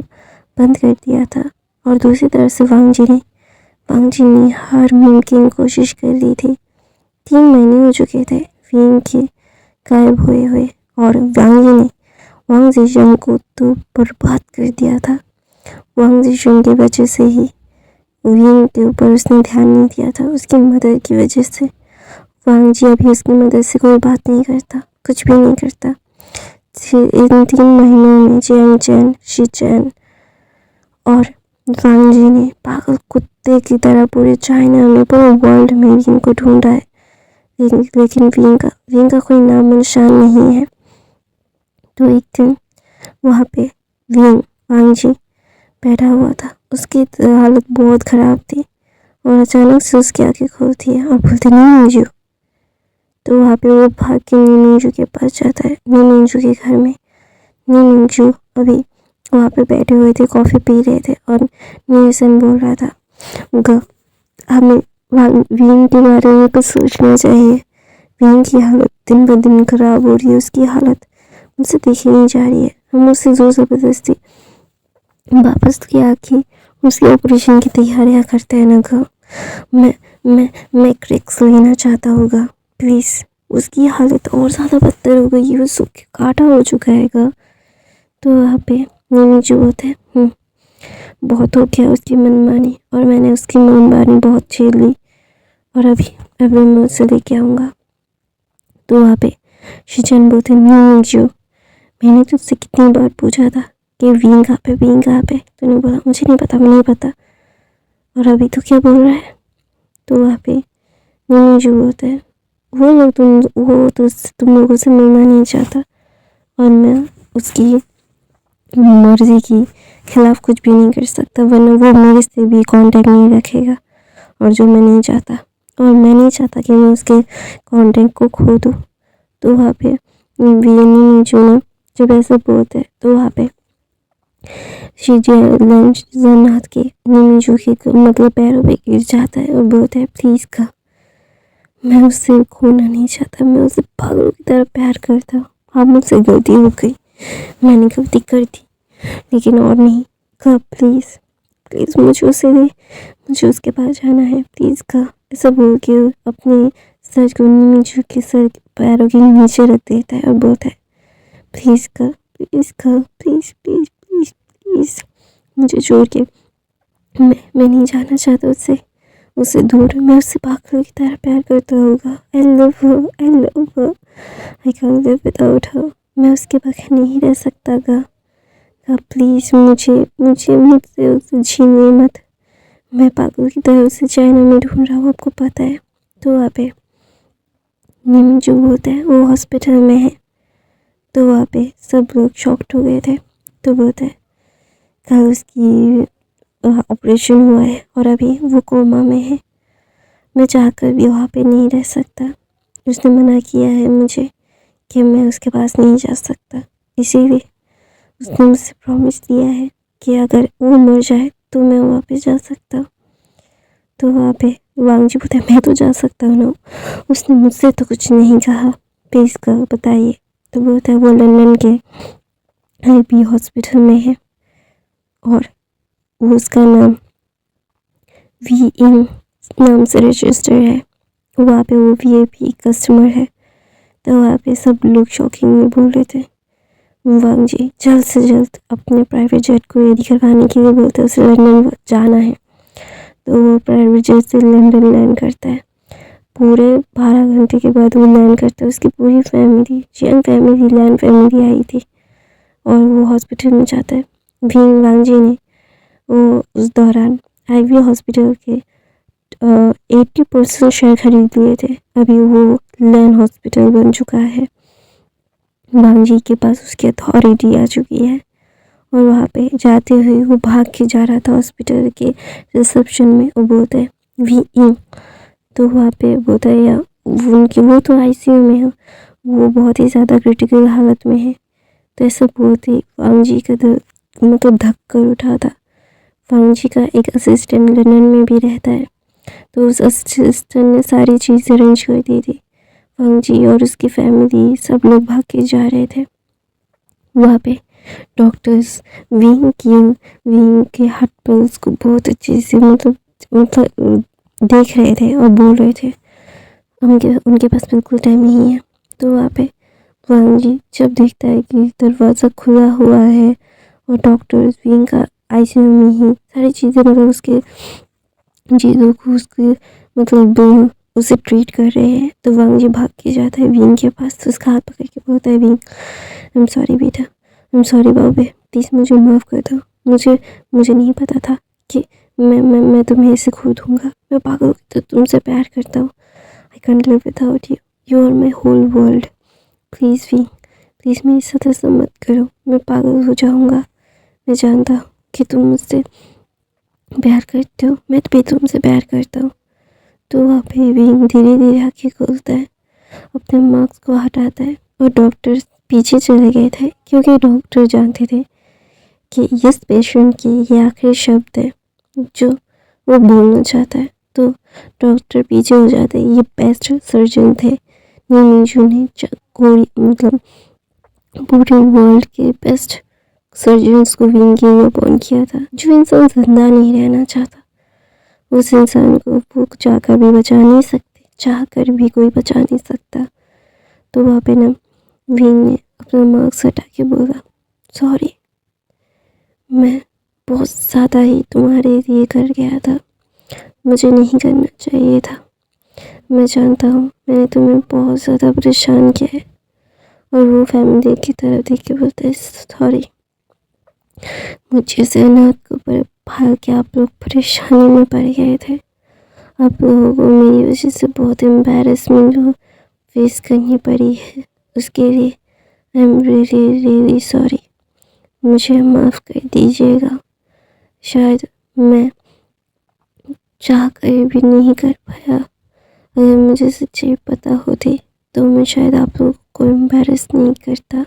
बंद कर दिया था और दूसरी तरफ से वांग जी ने हर मुमकिन कोशिश कर ली थी। 3 महीने हो चुके थे विंग के गायब हुए और वांग जीशंग को तो बर्बाद कर दिया था। वांग जीशंग की वजह से ही विंग के ऊपर उसने ध्यान नहीं दिया था, उसकी मदर की वजह से। वांग जी अभी उसकी मदर से कोई बात नहीं करता, कुछ भी नहीं करता। इन 3 महीनों में जियांग चैन, शी चैन और वांग जी ने पागल कुत्ते की तरह पूरे चाइना में, पूरे वर्ल्ड में विंग को ढूंढा है, लेकिन विंग का कोई नाम निशान नहीं है। तो एक दिन वहाँ पे वांग जी बैठा हुआ था, उसकी हालत बहुत ख़राब थी और अचानक से उसकी आंखें खुलती है और बोलते नीमिंजू। तो वहाँ पे वो भाग के नीमिंजू के पास जाता है, नीमिंजू के घर में। नीमिंजू अभी वहाँ पे बैठे हुए थे, कॉफ़ी पी रहे थे और नीसन बोल रहा था हमें विंग के बारे में कुछ सोचना चाहिए। विंग की हालत दिन ब दिन खराब हो रही है, उसकी हालत मुझसे देखी नहीं जा रही है। हम उससे जोर ज़बरदस्ती वापस की आके उसके ऑपरेशन की तैयारियां करते हैं ना गा। मैं क्रिक्स लेना चाहता होगा, प्लीज़। उसकी हालत और ज़्यादा बदतर हो गई है, वो सूख के काटा हो चुका है गा। तो वहाँ पे नीमिंजू होते हैं बहुत हो गया उसकी मनमानी और मैंने उसकी मनमानी बहुत झेल ली और अभी मैं उसे लेके आऊँगा। तो वहाँ पे शिचन बोलते नीमिंजू, मैंने तुझसे कितनी बार पूछा था कि विंग कहाँ पे, तूने बोला मुझे नहीं पता और अभी तो क्या बोल रहा है। तो वहाँ पे नीमिंजू बोलते हैं वो तुम लोगों से मिलना नहीं चाहता और मैं उसकी मर्जी के खिलाफ कुछ भी नहीं कर सकता, वरना वो मेरे से भी कांटेक्ट नहीं रखेगा और जो मैं नहीं चाहता, और मैं नहीं चाहता कि मैं उसके कांटेक्ट को खो दूँ। तो वहाँ पे नीमिंजू ने जब ऐसा बोलते हैं तो वहाँ पे हाथ के नीमिंजू के मतलब पैरों पे गिर जाता है और बोलता है प्लीज़ का, मैं उससे खोना नहीं चाहता, मैं उससे पागलों की तरह प्यार करता हूँ। हाँ मुझसे गलती हो गई, मैंने गलती कर दी, लेकिन और नहीं का, प्लीज़ मुझे मुझे उसके पास जाना है, प्लीज़ का। ऐसा बोल के अपने सर को नीमिंजू के सर पैरों के नीचे रख देता है और बोलता है प्लीज़ मुझे छोड़ के मैं नहीं जाना चाहता उससे दूर। मैं उससे पागलों की तरह प्यार करता होगा। I love her, I can live without her. मैं उसके बगैर नहीं रह सकता गा। प्लीज़ मुझसे उसे छीनिए मत। मैं पागलों की तरह उसे चाइना में ढूंढ रहा हूँ, आपको पता है। तो वहाँ पे नीमिंजू बोलता है वो हॉस्पिटल में है। तो वहाँ पे सब लोग शॉक्ड हो गए थे तो बोलता है कल उसकी ऑपरेशन हुआ है और अभी वो कोमा में है, मैं चाहकर भी वहाँ पे नहीं रह सकता। उसने मना किया है मुझे कि मैं उसके पास नहीं जा सकता, इसीलिए उसने मुझसे प्रॉमिस दिया है कि अगर वो मर जाए तो मैं वहाँ पे जा सकता हूँ। तो वहाँ पे वांग जी बोलते मैं तो जा सकता हूँ ना, उसने मुझसे तो कुछ नहीं कहा, प्लीज़ का बताइए। तो बोलता है वो लंदन के IB हॉस्पिटल में है और वो उसका नाम वी इन नाम से रजिस्टर है, वहाँ पे वो VIP कस्टमर है। तो वहाँ पे सब लोग शॉकिंग में बोल रहे थे वांग जी जल्द से जल्द अपने प्राइवेट जेट को रेडी करवाने के लिए बोलते उसे लंदन जाना है। तो वो प्राइवेट जेट से लंदन लैंड करता है। पूरे 12 घंटे के बाद वो लैंड करता है। उसकी पूरी family, young family, land family I थी और वो हॉस्पिटल में जाता है। वांग जी ने वो उस दौरान IB हॉस्पिटल के 80% शेयर खरीद लिए थे। अभी वो लैंड हॉस्पिटल बन चुका है, वांग जी के पास उसकी अथॉरिटी आ चुकी है। और वहाँ पे जाते हुए वो भाग के जा रहा था हॉस्पिटल के रिसेप्शन में। वो बोलते हैं VE, तो वहाँ पे बोलता है या वो तो ICU में है, वो बहुत ही ज़्यादा क्रिटिकल हालत में है। तो ऐसा बोलते वांग जी का दिल मतलब धक कर उठा था। वांग जी का एक असिस्टेंट लंदन में भी रहता है, तो उस असिस्टेंट ने सारी चीज़ें अरेंज कर दी थी। वांग जी और उसकी फैमिली सब लोग भाग के जा रहे थे। वहाँ पे डॉक्टर्स विंग के हार्ट पल्स को बहुत अच्छे से मतलब देख रहे थे और बोल रहे थे उनके पास बिल्कुल टाइम नहीं है। तो वहाँ पे वांग जी जब देखता है कि दरवाज़ा खुला हुआ है और डॉक्टर्स विंग का ICU में ही सारी चीज़ें मतलब उसके चीज़ों को उसके मतलब उसे ट्रीट कर रहे हैं, तो वांग जी भाग के जाता है विंग के पास। तो उसका हाथ पकड़ के बोलता है विंग आई एम सॉरी बेटा, आई एम सॉरी बाबे, प्लीज़ मुझे माफ़ कर दो। मुझे नहीं पता था कि मैं तुम्हें ऐसे खो दूँगा। मैं पागल तो तुमसे प्यार करता हूँ। I can't live without you, you are my whole world. Please विंग, प्लीज़ मेरे साथ ऐसा मत करो, मैं पागल हो जाऊँगा। मैं जानता हूँ कि तुम मुझसे प्यार करते हो, मैं भी तुमसे प्यार करता हूँ। तो वहाँ पे विंग धीरे धीरे आँखें खोलता है, अपने मार्क्स को हटाता है और डॉक्टर पीछे चले गए थे क्योंकि डॉक्टर जानते थे कि इस पेशेंट की ये आखिरी शब्द है जो वो बोलना चाहता है। तो डॉक्टर पीछे हो जाते हैं। ये बेस्ट सर्जन थे ने कोई मतलब पूरे वर्ल्ड के बेस्ट सर्जन्स को विंग के लिए अपॉइंट किया था। जो इंसान जिंदा नहीं रहना चाहता उस इंसान को वो जाकर भी बचा नहीं सकते, चाह कर भी कोई बचा नहीं सकता। तो वहाँ पे ना विंग ने अपना मार्क्स हटा के बोला सॉरी, मैं बहुत ज़्यादा ही तुम्हारे लिए कर गया था, मुझे नहीं करना चाहिए था। मैं जानता हूँ मैंने तुम्हें बहुत ज़्यादा परेशान किया है। और वो फैमिली की तरफ देख के बोलता है सॉरी, मुझे से अनाथ को भाग के आप लोग परेशानी में पड़ गए थे। आप लोगों को मेरी वजह से बहुत एम्बैरेसमेंट फेस करनी पड़ी है, उसके लिए आई एम रियली सॉरी, मुझे माफ़ कर दीजिएगा। शायद मैं चाह कर भी नहीं कर पाया, अगर मुझे सच्चाई पता होती तो मैं शायद आप लोगों को एम्बैरेस नहीं करता,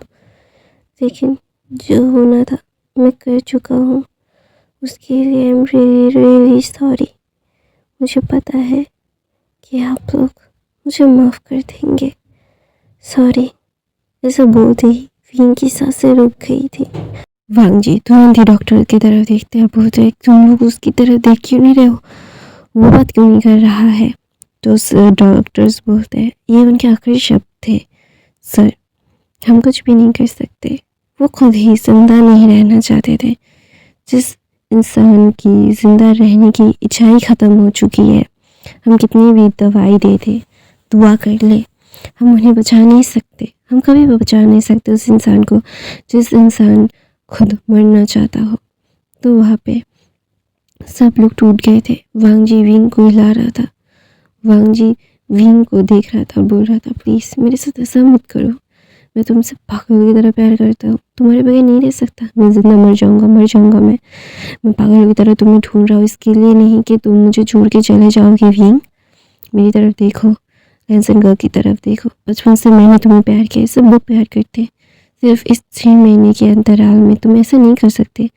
लेकिन जो होना था मैं कर चुका हूँ, उसके लिए आई एम रियली सॉरी। मुझे पता है कि आप लोग मुझे माफ़ कर देंगे, सॉरी। ऐसा बोलते ही विंग की सांसें रुक गई थी। वांग जी तुरंत ही डॉक्टर की तरफ देखते हैं और बोलते हैं तुम लोग उसकी तरफ देख क्यों नहीं रहे हो, वो बात क्यों नहीं कर रहा है। तो डॉक्टर्स बोलते हैं ये उनके आखिरी शब्द थे सर, हम कुछ भी नहीं कर सकते। वो खुद ही जिंदा नहीं रहना चाहते थे। जिस इंसान की ज़िंदा रहने की इच्छा ही ख़त्म हो चुकी है, हम कितनी भी दवाई दे दे, दुआ कर ले, हम उन्हें बचा नहीं सकते। हम कभी भी बचा नहीं सकते उस इंसान को जिस इंसान खुद मरना चाहता हो। तो वहाँ पे सब लोग टूट गए थे। वांग जी विंग को हिला रहा था, वांग जी विंग को देख रहा था और बोल रहा था प्लीज़ मेरे साथ ऐसा मत करो, मैं तुमसे पागल की तरह प्यार करता हूँ, तुम्हारे बगैर नहीं रह सकता। मैं जिंदा मर जाऊँगा मैं पागल की तरह तुम्हें ढूंढ रहा हूँ, इसके लिए नहीं कि तुम मुझे छोड़ के चले जाओगे। विंग, मेरी तरफ देखो, लैंसन गर्ल की तरफ देखो। बचपन से मैंने तुम्हें प्यार किया, सब लोग प्यार करते हैं। सिर्फ इस 6 महीने के अंतराल में तुम ऐसा नहीं कर सकते।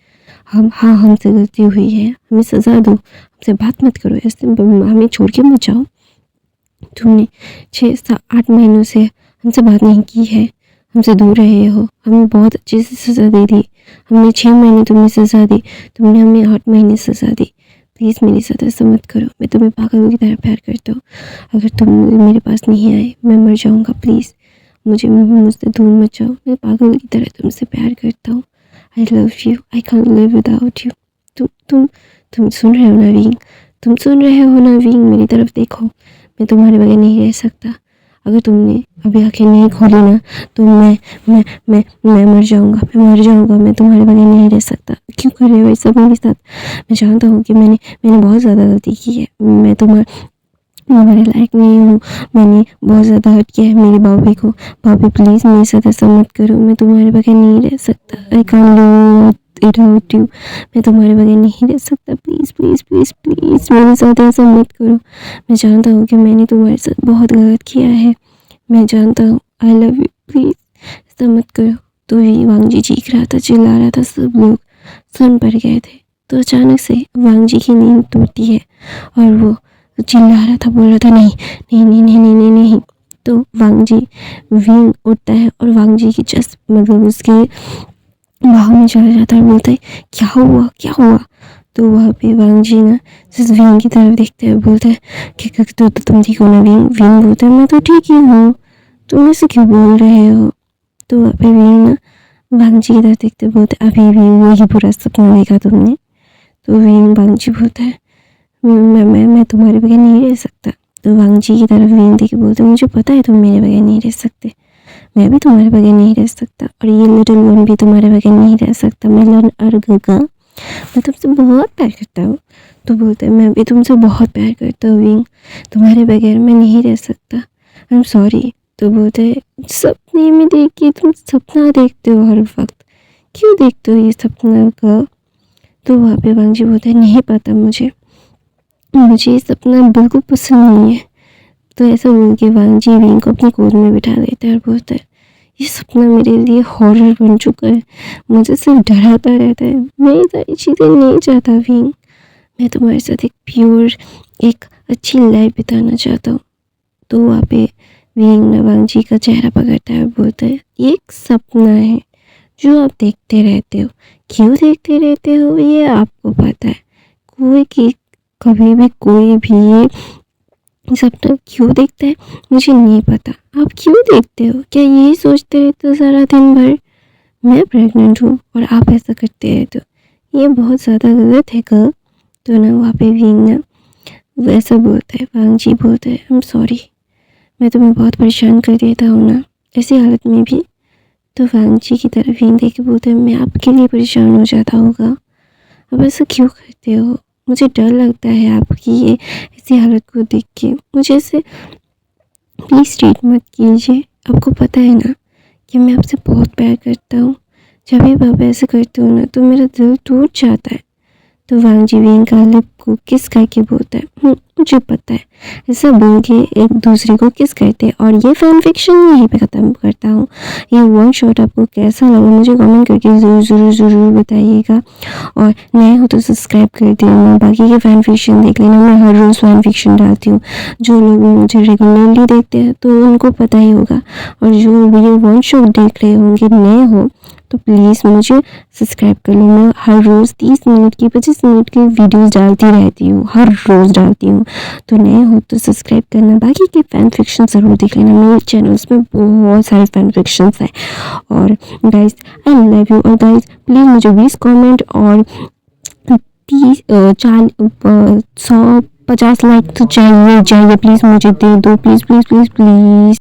हमसे गलती हुई है, हमें सज़ा दो, हमसे बात मत करो, ऐसे हमें छोड़ के मत जाओ। तुमने 6-8 महीनों से हमसे बात नहीं की है, हमसे दूर रहे हो, हमें बहुत अच्छे से सज़ा दे दी। हमने 6 महीने तुम्हें सज़ा दी, तुमने हमें 8 महीने सज़ा दी। प्लीज़ मेरी साथ ऐसा मत करो, मैं तुम्हें पागलों की तरह प्यार करता हूँ। अगर तुम मेरे पास नहीं आए मैं मर जाऊँगा। प्लीज़ मुझसे दूर मत जाओ, मैं पागलों की तरह तुमसे प्यार करता हूँ। I love you, I can't live without you. तुम सुन रहे हो ना विंग, तुम सुन रहे हो ना विंग, मेरी तरफ देखो, मैं तुम्हारे बगैर नहीं रह सकता। अगर तुमने अभी आंखें नहीं खोली ना तो मैं मर जाऊँगा, मैं तुम्हारे बगैर नहीं रह सकता। क्यों कर रहे हो ऐसा मेरे साथ? मैं जानता हूँ कि मैंने बहुत ज़्यादा गलती की है, मैं तुम्हारे लायक नहीं हूँ, मैंने बहुत ज़्यादा हर्ट किया है मेरे भाभी प्लीज़ मेरे साथ ऐसा मत करो, मैं तुम्हारे बगैर नहीं रह सकता। I can't live without you, मैं तुम्हारे बगैर नहीं रह सकता। प्लीज़ प्लीज़ प्लीज़ प्लीज़ मेरे साथ ऐसा मत करो। मैं जानता हूँ कि मैंने तुम्हारे साथ बहुत गलत किया है, मैं जानता हूँ। आई लव यू, प्लीज़ ऐसा मत करो। तो ये वांग जी चीख रहा था, चिल्ला रहा था, सब लोग सुन पड़ गए थे। तो अचानक से वांग जी की नींद टूटती है और वो चिल्ला रहा था, बोल रहा था नहीं नहीं नहीं नहीं नहीं नहीं नहीं। तो वांग जी विंग उठता है और वांग जी की चेस्ट मतलब उसके बाहों में चला जाता है और बोलता है क्या हुआ। तो वहाँ पे वांग जी ना जिस विंग की तरफ देखते हुए बोलते हैं कि तो तुम ठीक हो ना विंग बोलते हैं मैं तो ठीक ही हूँ, तुम ऐसे क्यों बोल रहे हो। तो वहाँ पे विंग ना वांग जी की तरफ देखते बोलते अभी भी वही बुरा सपना देखा तुमने। तो विंग वांग जी बोलता है मैं तुम्हारे बगैर नहीं रह सकता। तो वांग जी की तरफ विंग देख के बोलते मुझे पता है तुम मेरे बगैर नहीं रह सकते, मैं भी तुम्हारे बगैर नहीं रह सकता और ये लिटिल वन भी तुम्हारे बगैर नहीं रह सकता। मैं मैं तुमसे बहुत प्यार करता हूँ। तो बोलते हैं मैं भी तुमसे बहुत प्यार करता हूँ विंग, तुम्हारे बगैर मैं नहीं रह सकता, आई एम सॉरी। तो बोलते हैं सपने में देख के तुम सपना देखते हो हर वक्त, क्यों देखते हो ये सपना का। तो वहाँ पे वांग जी बोलते हैं नहीं पता मुझे ये सपना बिल्कुल पसंद नहीं है। तो ऐसा बोल के वांग जी विंग को अपनी गोद में बिठा देता है और बोलता है ये सपना मेरे लिए हॉरर बन चुका है, मुझे सिर्फ डराता रहता है, मैं ये सारी चीज़ें नहीं चाहता विंग, मैं तुम्हारे साथ एक अच्छी लाइफ बिताना चाहता हूँ। तो वहाँ पे विंग ने वांग जी का चेहरा पकड़ता है और बोलता है ये एक सपना है जो आप देखते रहते हो, क्यों देखते रहते हो ये आपको पता है, कभी भी कोई भी ये सपना क्यों देखता है मुझे नहीं पता, आप क्यों देखते हो, क्या यही सोचते रहते हो सारा दिन भर। मैं प्रेग्नेंट हूँ और आप ऐसा करते रहते हो, ये बहुत ज़्यादा गलत है गर्ल। तो ना वहाँ पे विंग ना वैसा बोलता है, वांग जी बोलता है आई एम सॉरी, मैं तुम्हें बहुत परेशान कर देता हूँ ना ऐसी हालत में भी। तो वांग जी की तरफ विंग देख के बोलते हैं मैं आपके लिए परेशान हो जाता होगा, अब ऐसा क्यों करते हो, मुझे डर लगता है आपकी ये ऐसी हालत को देख के, मुझे ऐसे प्लीज़ ट्रीट मत कीजिए, आपको पता है ना कि मैं आपसे बहुत प्यार करता हूँ, जब भी आप ऐसे करते हो ना तो मेरा दिल टूट जाता है। तो वांग जी विंग का लिप को किस करके बोलता है मुझे पता है, ऐसा बोल के एक दूसरे को किस करते हैं। और ये फैन फिक्शन यहीं पे ख़त्म करता हूँ। ये वन शॉट आपको कैसा लगा मुझे कमेंट करके ज़रूर बताइएगा, और नए हो तो सब्सक्राइब कर देना, बाकी के फैन फिक्शन देख लेना, मैं हर रोज़ फैन फिक्शन डालती हूँ, जो लोग मुझे रेगुलरली देखते हैं तो उनको पता ही होगा, और जो ये वन शॉट देख रहे होंगे नए हो तो प्लीज़ मुझे सब्सक्राइब कर लो। मैं हर रोज़ 30 मिनट की 25 मिनट की वीडियोस डालती रहती हूँ, हर रोज़ डालती हूँ, तो नए हो तो सब्सक्राइब करना, बाकी के फ़ैन फिक्शन ज़रूर देख लेना, मेरे चैनल्स में बहुत सारे फ़ैन फिक्शंस हैं। और गाइस आई लव यू, और गाइस प्लीज़ मुझे 20 कमेंट और 150 लाइक तो चाहिए प्लीज़ मुझे दे दो, प्लीज़ प्लीज़ प्लीज़ प्लीज़।